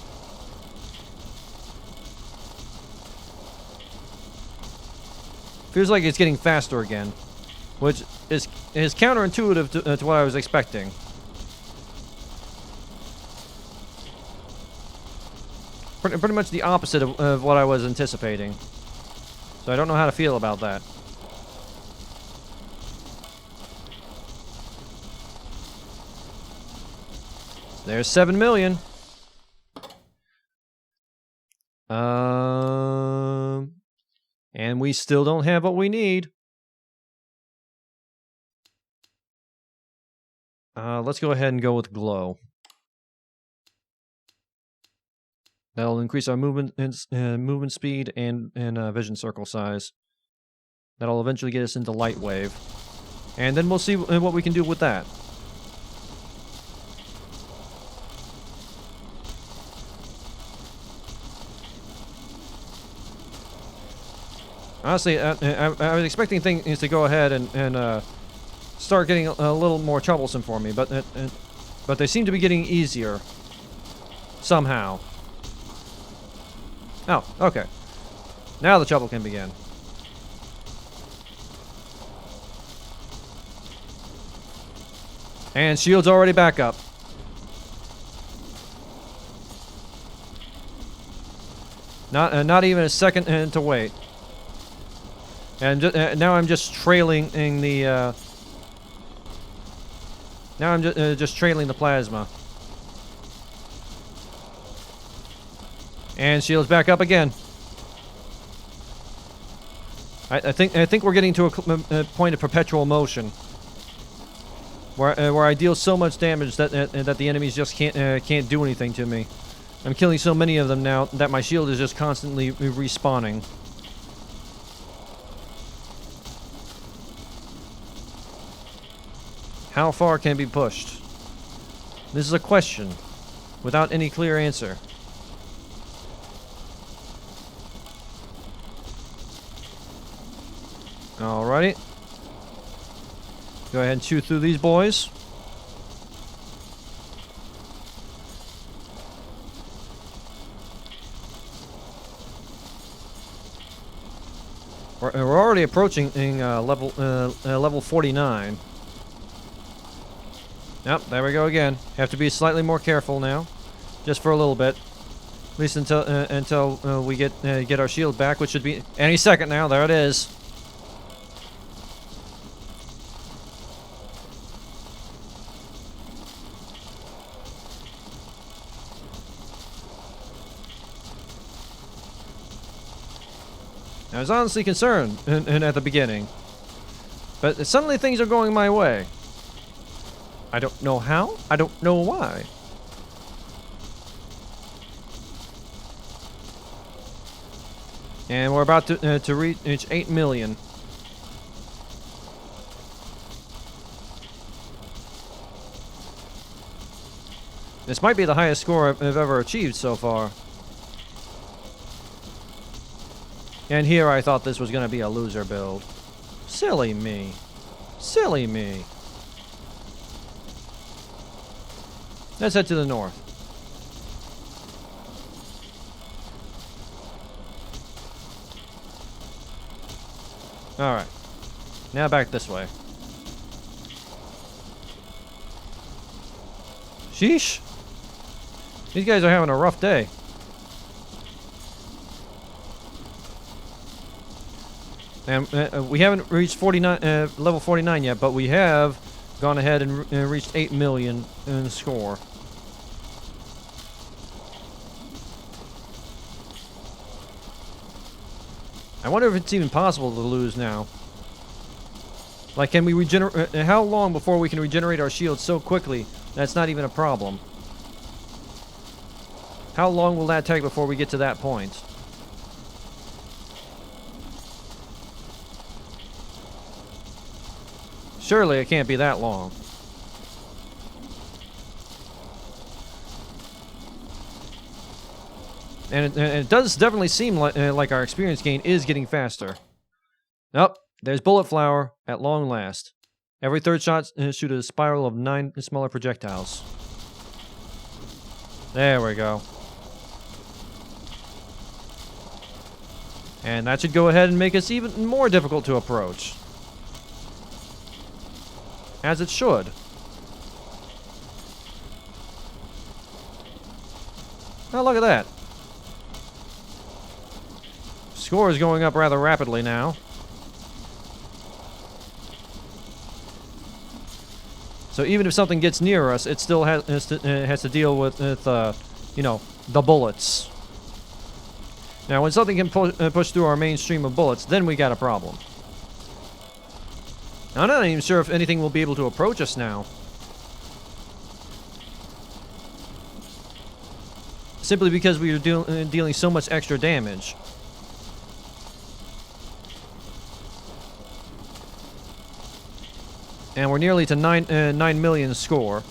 Feels like it's getting faster again, which is counterintuitive to what I was expecting. Pretty much the opposite of what I was anticipating. So I don't know how to feel about that. There's 7 million. And we still don't have what we need. Let's go ahead and go with glow. That'll increase our movement speed and vision circle size. That'll eventually get us into light wave, and then we'll see what we can do with that. Honestly, I was expecting things to go ahead and start getting a little more troublesome for me, but they seem to be getting easier somehow. Oh, okay. Now the trouble can begin. And shield's already back up. Not even a second to wait. And now I'm just trailing in the. Now I'm just trailing the plasma. And shield's back up again. I think we're getting to a point of perpetual motion, where I deal so much damage that the enemies just can't do anything to me. I'm killing so many of them now that my shield is just constantly respawning. How far can be pushed? This is a question without any clear answer. Alrighty. Go ahead and chew through these boys. We're already approaching level 49. Yep, there we go again. Have to be slightly more careful now, just for a little bit, at least until we get our shield back, which should be any second now. There it is. I was honestly concerned at the beginning, but suddenly things are going my way. I don't know how, I don't know why. And we're about to reach 8 million. This might be the highest score I've ever achieved so far. And here I thought this was going to be a loser build. Silly me. Silly me. Let's head to the north. Alright. Now back this way. Sheesh. These guys are having a rough day. And we haven't reached level 49 yet, but we have gone ahead and reached 8 million in the score. I wonder if it's even possible to lose now. Like, can we regenerate? How long before we can regenerate our shield so quickly that's not even a problem? How long will that take before we get to that point? Surely it can't be that long. And it does definitely seem like our experience gain is getting faster. Nope, there's bullet flower at long last. Every third shot shoot a spiral of 9 smaller projectiles. There we go. And that should go ahead and make us even more difficult to approach. As it should. Oh, look at that. Score is going up rather rapidly now. So even if something gets near us, it still has to deal with you know, the bullets. Now, when something can push through our main stream of bullets, then we got a problem. I'm not even sure if anything will be able to approach us now. Simply because we are dealing so much extra damage. And we're nearly to 9 million score.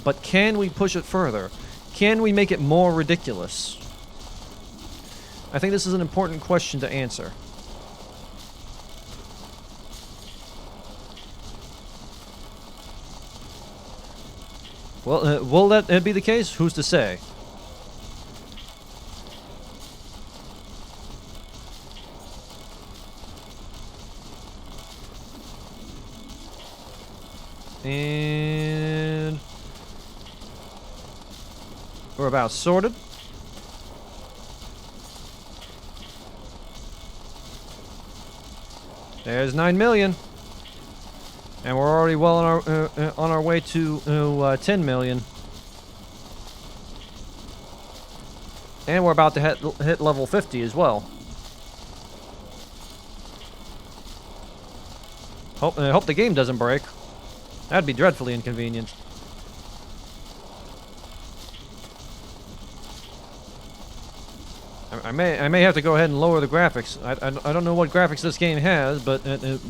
But can we push it further? Can we make it more ridiculous? I think this is an important question to answer. Well, will that be the case? Who's to say? And we're about sorted. There's 9 million. And we're already well on our way to 10 million. And we're about to hit level 50 as well. Hope the game doesn't break. That'd be dreadfully inconvenient. I may have to go ahead and lower the graphics. I don't know what graphics this game has, but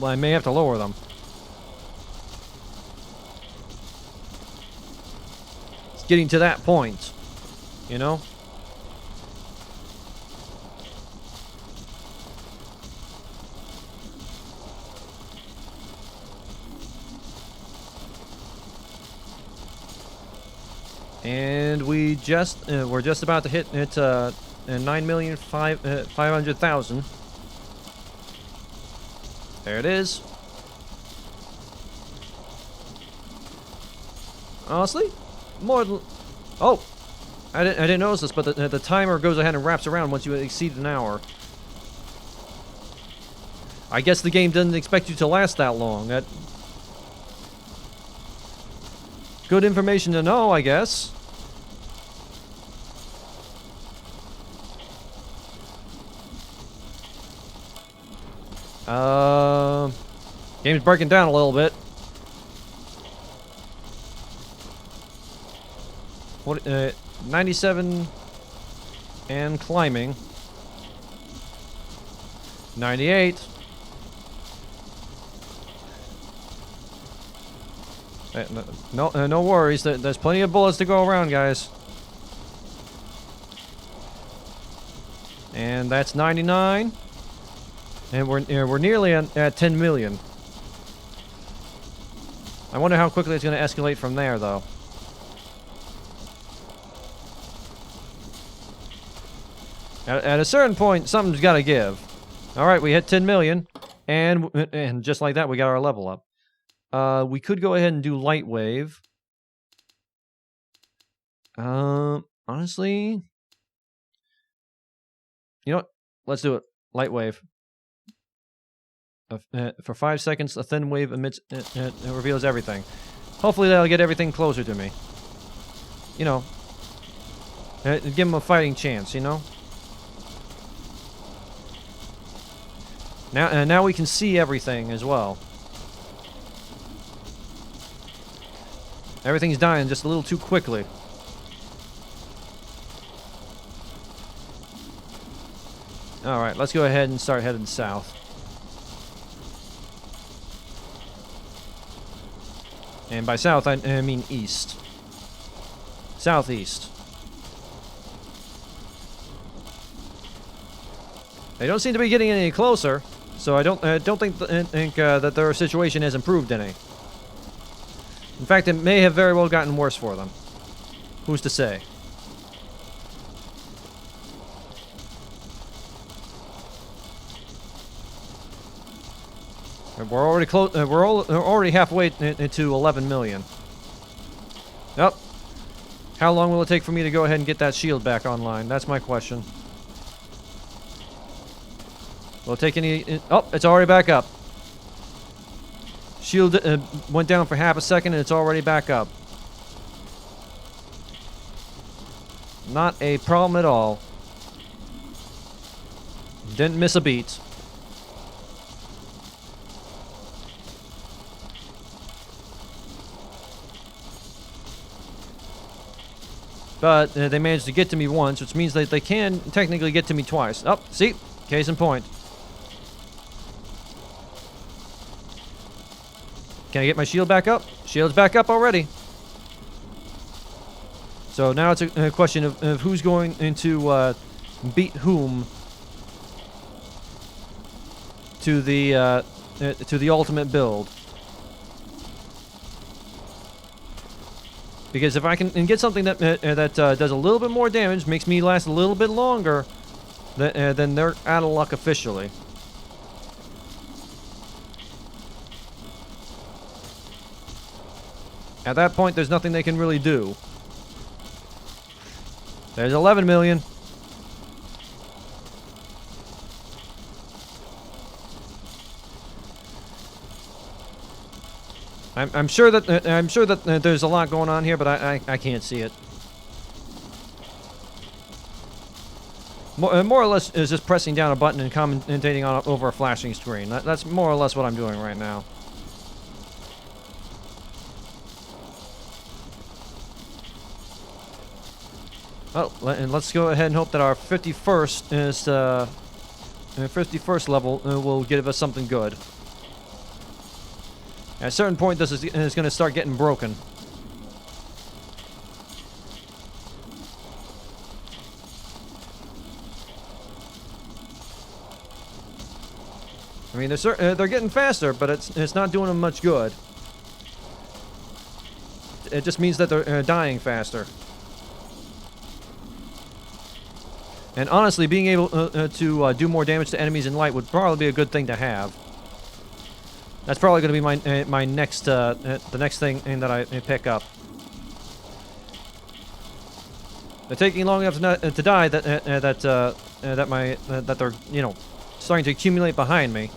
I may have to lower them. It's getting to that point, you know? And we're just about to hit 9,500,000. There it is. Honestly, more than... Oh! I didn't notice this, but the timer goes ahead and wraps around once you exceed an hour. I guess the game doesn't expect you to last that long. Good information to know, I guess. Game's breaking down a little bit. What? 97 and climbing. 98. No worries. There's plenty of bullets to go around, guys. And that's 99. And we're nearly at 10 million. I wonder how quickly it's going to escalate from there, though. At a certain point, something's got to give. All right, we hit 10 million, and just like that, we got our level up. We could go ahead and do light wave. Honestly, you know what? Let's do it. Light wave. For 5 seconds, a thin wave emits. It reveals everything. Hopefully, that'll get everything closer to me. You know, give him a fighting chance. You know. Now we can see everything as well. Everything's dying just a little too quickly. Alright, let's go ahead and start heading south. And by south, I mean east. Southeast. They don't seem to be getting any closer, so I don't think that their situation has improved any. In fact, it may have very well gotten worse for them. Who's to say? We're already close. We're already halfway into 11 million. Yep. How long will it take for me to go ahead and get that shield back online? That's my question. Will it take any... Oh, it's already back up. Shield went down for half a second and it's already back up. Not a problem at all. Didn't miss a beat. But they managed to get to me once, which means that they can technically get to me twice. Oh, see? Case in point. Can I get my shield back up? Shield's back up already. So now it's a question of who's going to beat whom to the ultimate build. Because if I can get something that does a little bit more damage, makes me last a little bit longer, then they're out of luck officially. At that point, there's nothing they can really do. There's 11 million. I'm sure that there's a lot going on here, but I can't see it. More or less is just pressing down a button and commentating over a flashing screen. That's more or less what I'm doing right now. Oh, and let's go ahead and hope that our 51st is 51st level will give us something good. At a certain point, this is going to start getting broken. I mean, they're getting faster, but it's not doing them much good. It just means that they're dying faster. And honestly, being able to do more damage to enemies in light would probably be a good thing to have. That's probably going to be my next the next thing that I pick up. They're taking long enough to die that that they're, you know, starting to accumulate behind me.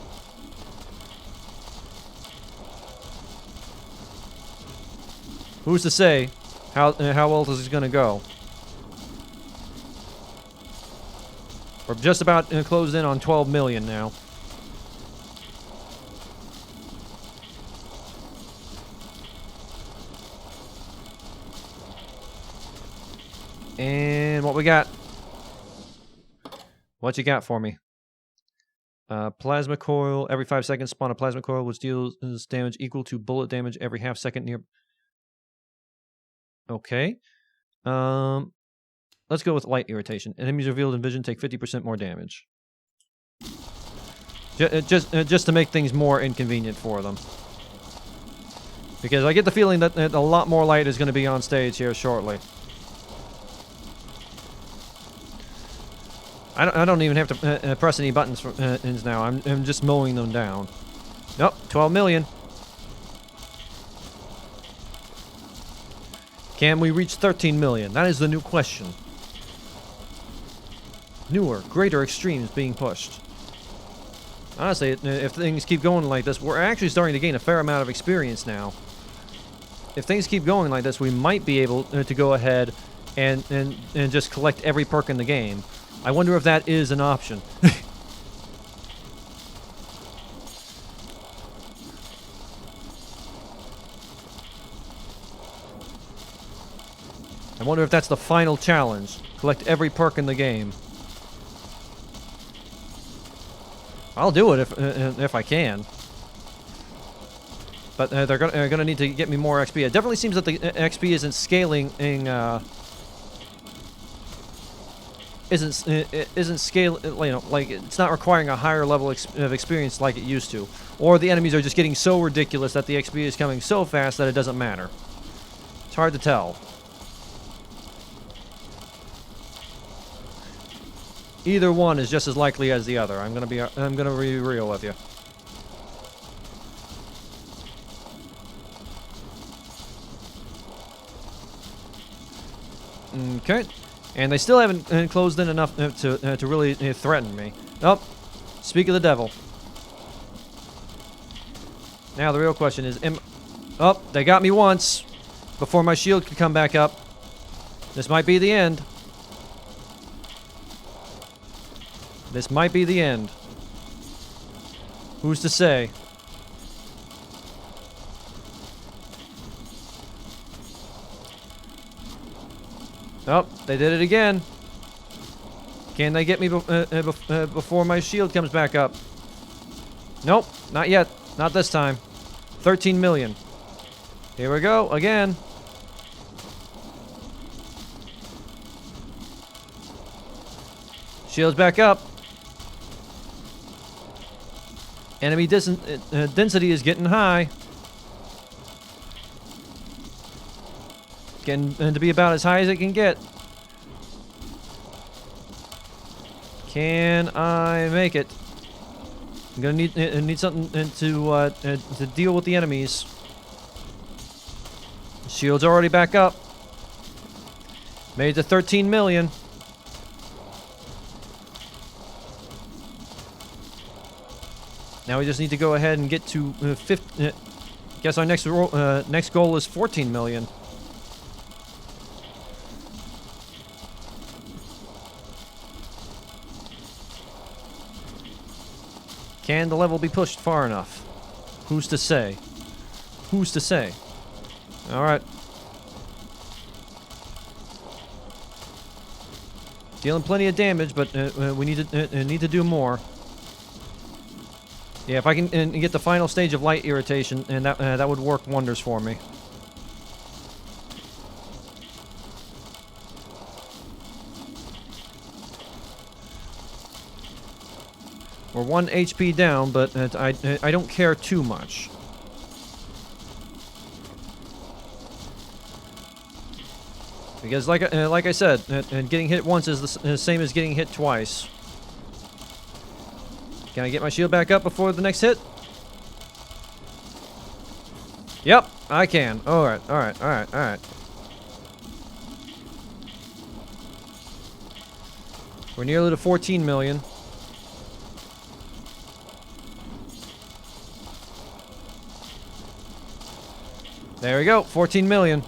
Who's to say how well this is going to go? We're just about closed in on 12 million now. And what we got? What you got for me? Plasma coil. Every 5 seconds, spawn a plasma coil, which deals damage equal to bullet damage every half second near. Okay. Let's go with light irritation. Enemies revealed in vision take 50% more damage. Just to make things more inconvenient for them. Because I get the feeling that a lot more light is going to be on stage here shortly. I don't even have to press any buttons now. I'm just mowing them down. Nope, 12 million. Can we reach 13 million? That is the new question. Newer, greater extremes being pushed. Honestly, if things keep going like this, we're actually starting to gain a fair amount of experience now. If things keep going like this, we might be able to go ahead and just collect every perk in the game. I wonder if that is an option. I wonder if that's the final challenge. Collect every perk in the game. I'll do it if I can. But they're gonna need to get me more XP. It definitely seems that the XP isn't scaling isn't scaling, you know, like it's not requiring a higher level of experience like it used to, or the enemies are just getting so ridiculous that the XP is coming so fast that it doesn't matter. It's hard to tell. Either one is just as likely as the other. I'm gonna be real with you. Okay. And they still haven't closed in enough to really threaten me. Oh, speak of the devil. Now the real question is, oh, they got me once before my shield could come back up. This might be the end. This might be the end. Who's to say? Oh, they did it again. Can they get me before my shield comes back up? Nope, not yet. Not this time. 13 million. Here we go, again. Shield's back up. Enemy density is getting high. Getting to be about as high as it can get. Can I make it? I'm gonna need something to deal with the enemies. Shield's already back up. Made it to 13 million. Now we just need to go ahead and get to 50. Guess our next goal is 14 million. Can the level be pushed far enough? Who's to say? Who's to say? Alright. Dealing plenty of damage, but we need to do more. Yeah, if I can get the final stage of light irritation, and that would work wonders for me. We're 1 HP down, but I don't care too much. Because like I said, getting hit once is the same as getting hit twice. Can I get my shield back up before the next hit? Yep, I can. Alright, alright, alright, alright. We're nearly to 14 million. There we go, 14 million.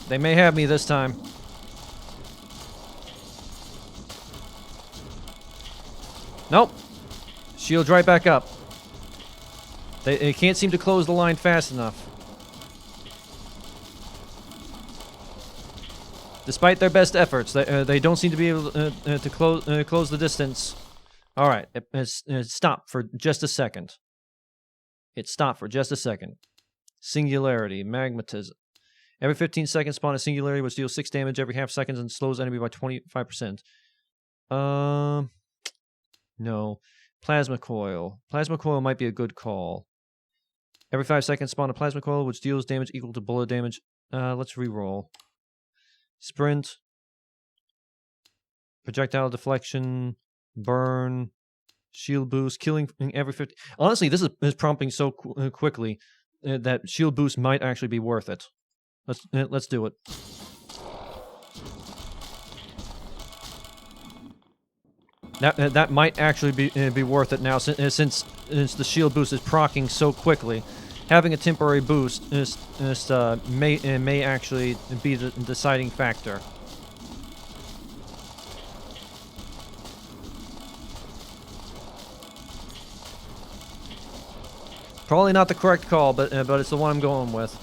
They may have me this time. Nope. Shield's right back up. They can't seem to close the line fast enough. Despite their best efforts, they don't seem to be able to close the distance. All right, it stopped for just a second. It stopped for just a second. Singularity, magnetism. Every 15 seconds, spawn a singularity which deals 6 damage every half seconds and slows enemy by 25%. No. Plasma coil. Plasma coil might be a good call. Every 5 seconds, spawn a plasma coil which deals damage equal to bullet damage. Let's reroll. Sprint. Projectile deflection. Burn. Shield boost. Killing every 50. Honestly, this is prompting so quickly that shield boost might actually be worth it. Let's do it. That might actually be worth it now, since the shield boost is proccing so quickly. Having a temporary boost may actually be the deciding factor. Probably not the correct call, but it's the one I'm going with.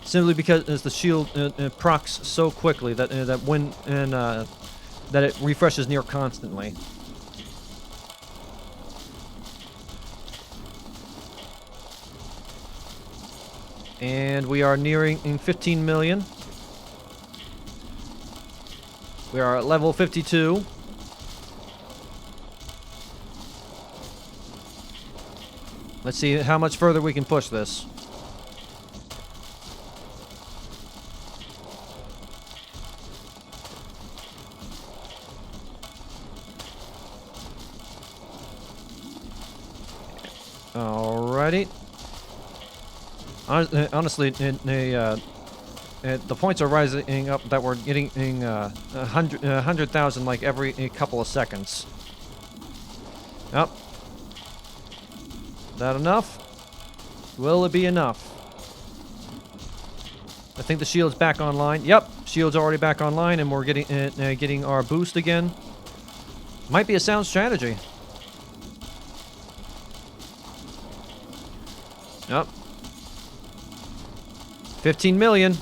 Simply because the shield procs so quickly that that it refreshes near constantly. And we are nearing 15 million. We are at level 52. Let's see how much further we can push this. Alrighty. Honestly, the points are rising up that we're getting 100,000 like every couple of seconds. Yep. That enough? Will it be enough? I think the shield's back online. Yep, shield's already back online, and we're getting our boost again. Might be a sound strategy. Yep. 15 million.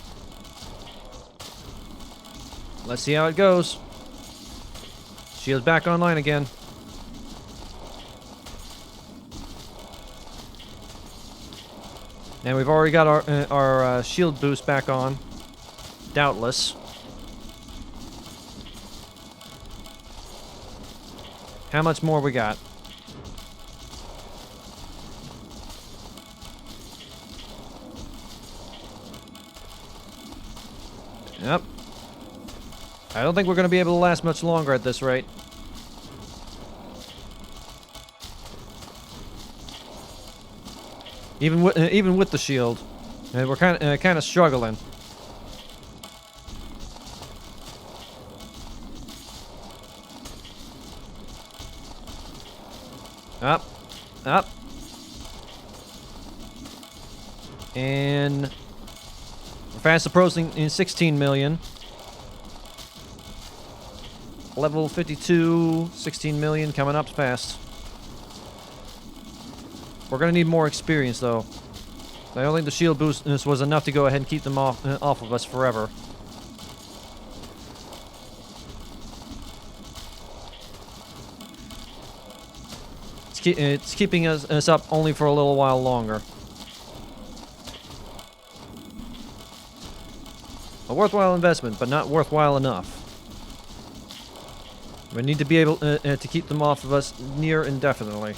Let's see how it goes. Shield's back online again. And we've already got our shield boost back on. Doubtless. How much more we got? Yep. I don't think we're going to be able to last much longer at this rate. Even with the shield, we're kind of struggling. Up, up, and we're fast approaching in 16 million. Level 52, 16 million coming up fast. We're gonna need more experience, though. I don't think the shield boost was enough to go ahead and keep them off of us forever. It's keeping us up only for a little while longer. A worthwhile investment, but not worthwhile enough. We need to be able to keep them off of us near indefinitely.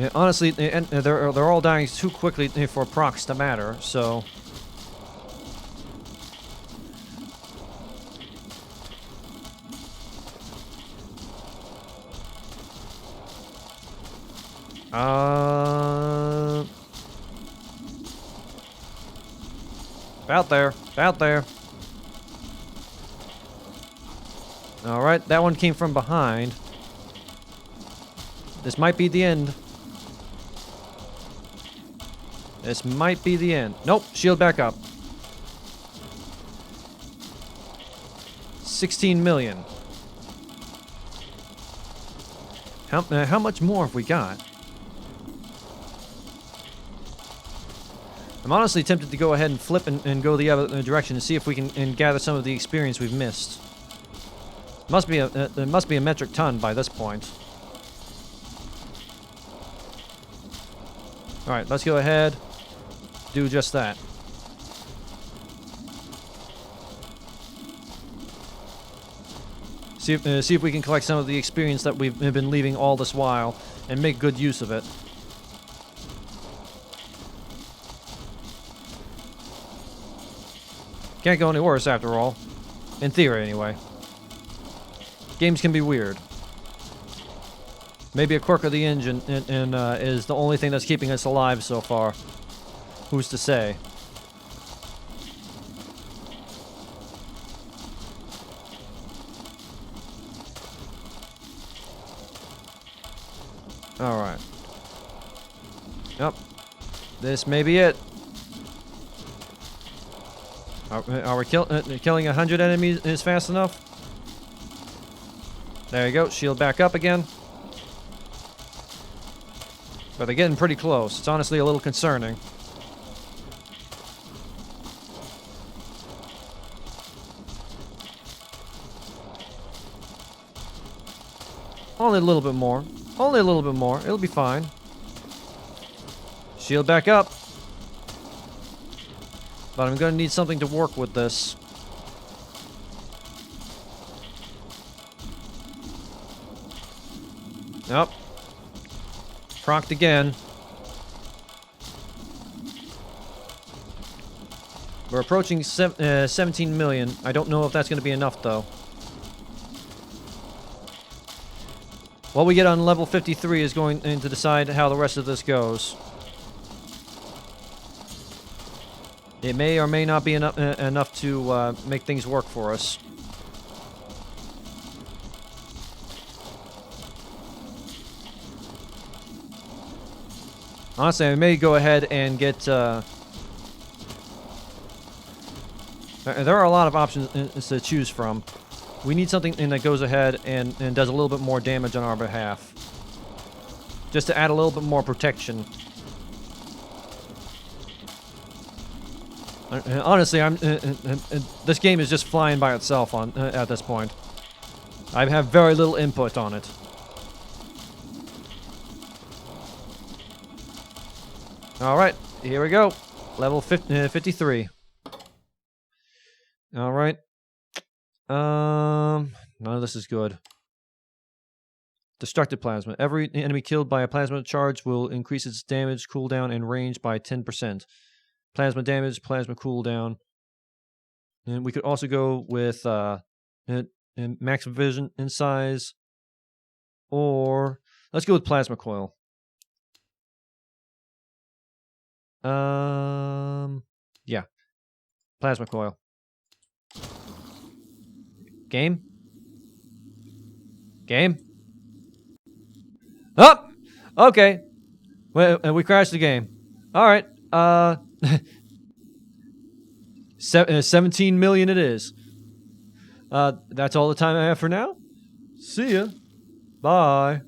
Yeah, honestly, they're all dying too quickly for procs to matter, so... About there. About there. Alright, that one came from behind. This might be the end. This might be the end. Nope, shield back up. 16 million. How much more have we got? I'm honestly tempted to go ahead and flip and go the other direction and see if we can gather some of the experience we've missed. There must be a metric ton by this point. Alright, let's go ahead. Do just that. See if we can collect some of the experience that we've been leaving all this while and make good use of it. Can't go any worse after all. In theory, anyway. Games can be weird. Maybe a quirk of the engine is the only thing that's keeping us alive so far. Who's to say? Alright. Yep. This may be it. Are we killing 100 enemies is fast enough? There you go. Shield back up again. But they're getting pretty close. It's honestly a little concerning. Only a little bit more. Only a little bit more. It'll be fine. Shield back up. But I'm going to need something to work with this. Nope. Procced again. We're approaching 17 million. I don't know if that's going to be enough, though. What we get on level 53 is going to decide how the rest of this goes. It may or may not be enough to make things work for us. Honestly, I may go ahead and get... there are a lot of options to choose from. We need something that goes ahead and does a little bit more damage on our behalf. Just to add a little bit more protection. Honestly, this game is just flying by itself at this point. I have very little input on it. Alright, here we go. Level 53. Alright. None of this is good. Destructive plasma. Every enemy killed by a plasma charge will increase its damage, cooldown, and range by 10%. Plasma damage, plasma cooldown. And we could also go with max vision in size. Or let's go with plasma coil. Yeah. Plasma coil. Game? Game? Oh! Okay. We crashed the game. Alright. 17 million it is. That's all the time I have for now. See ya. Bye.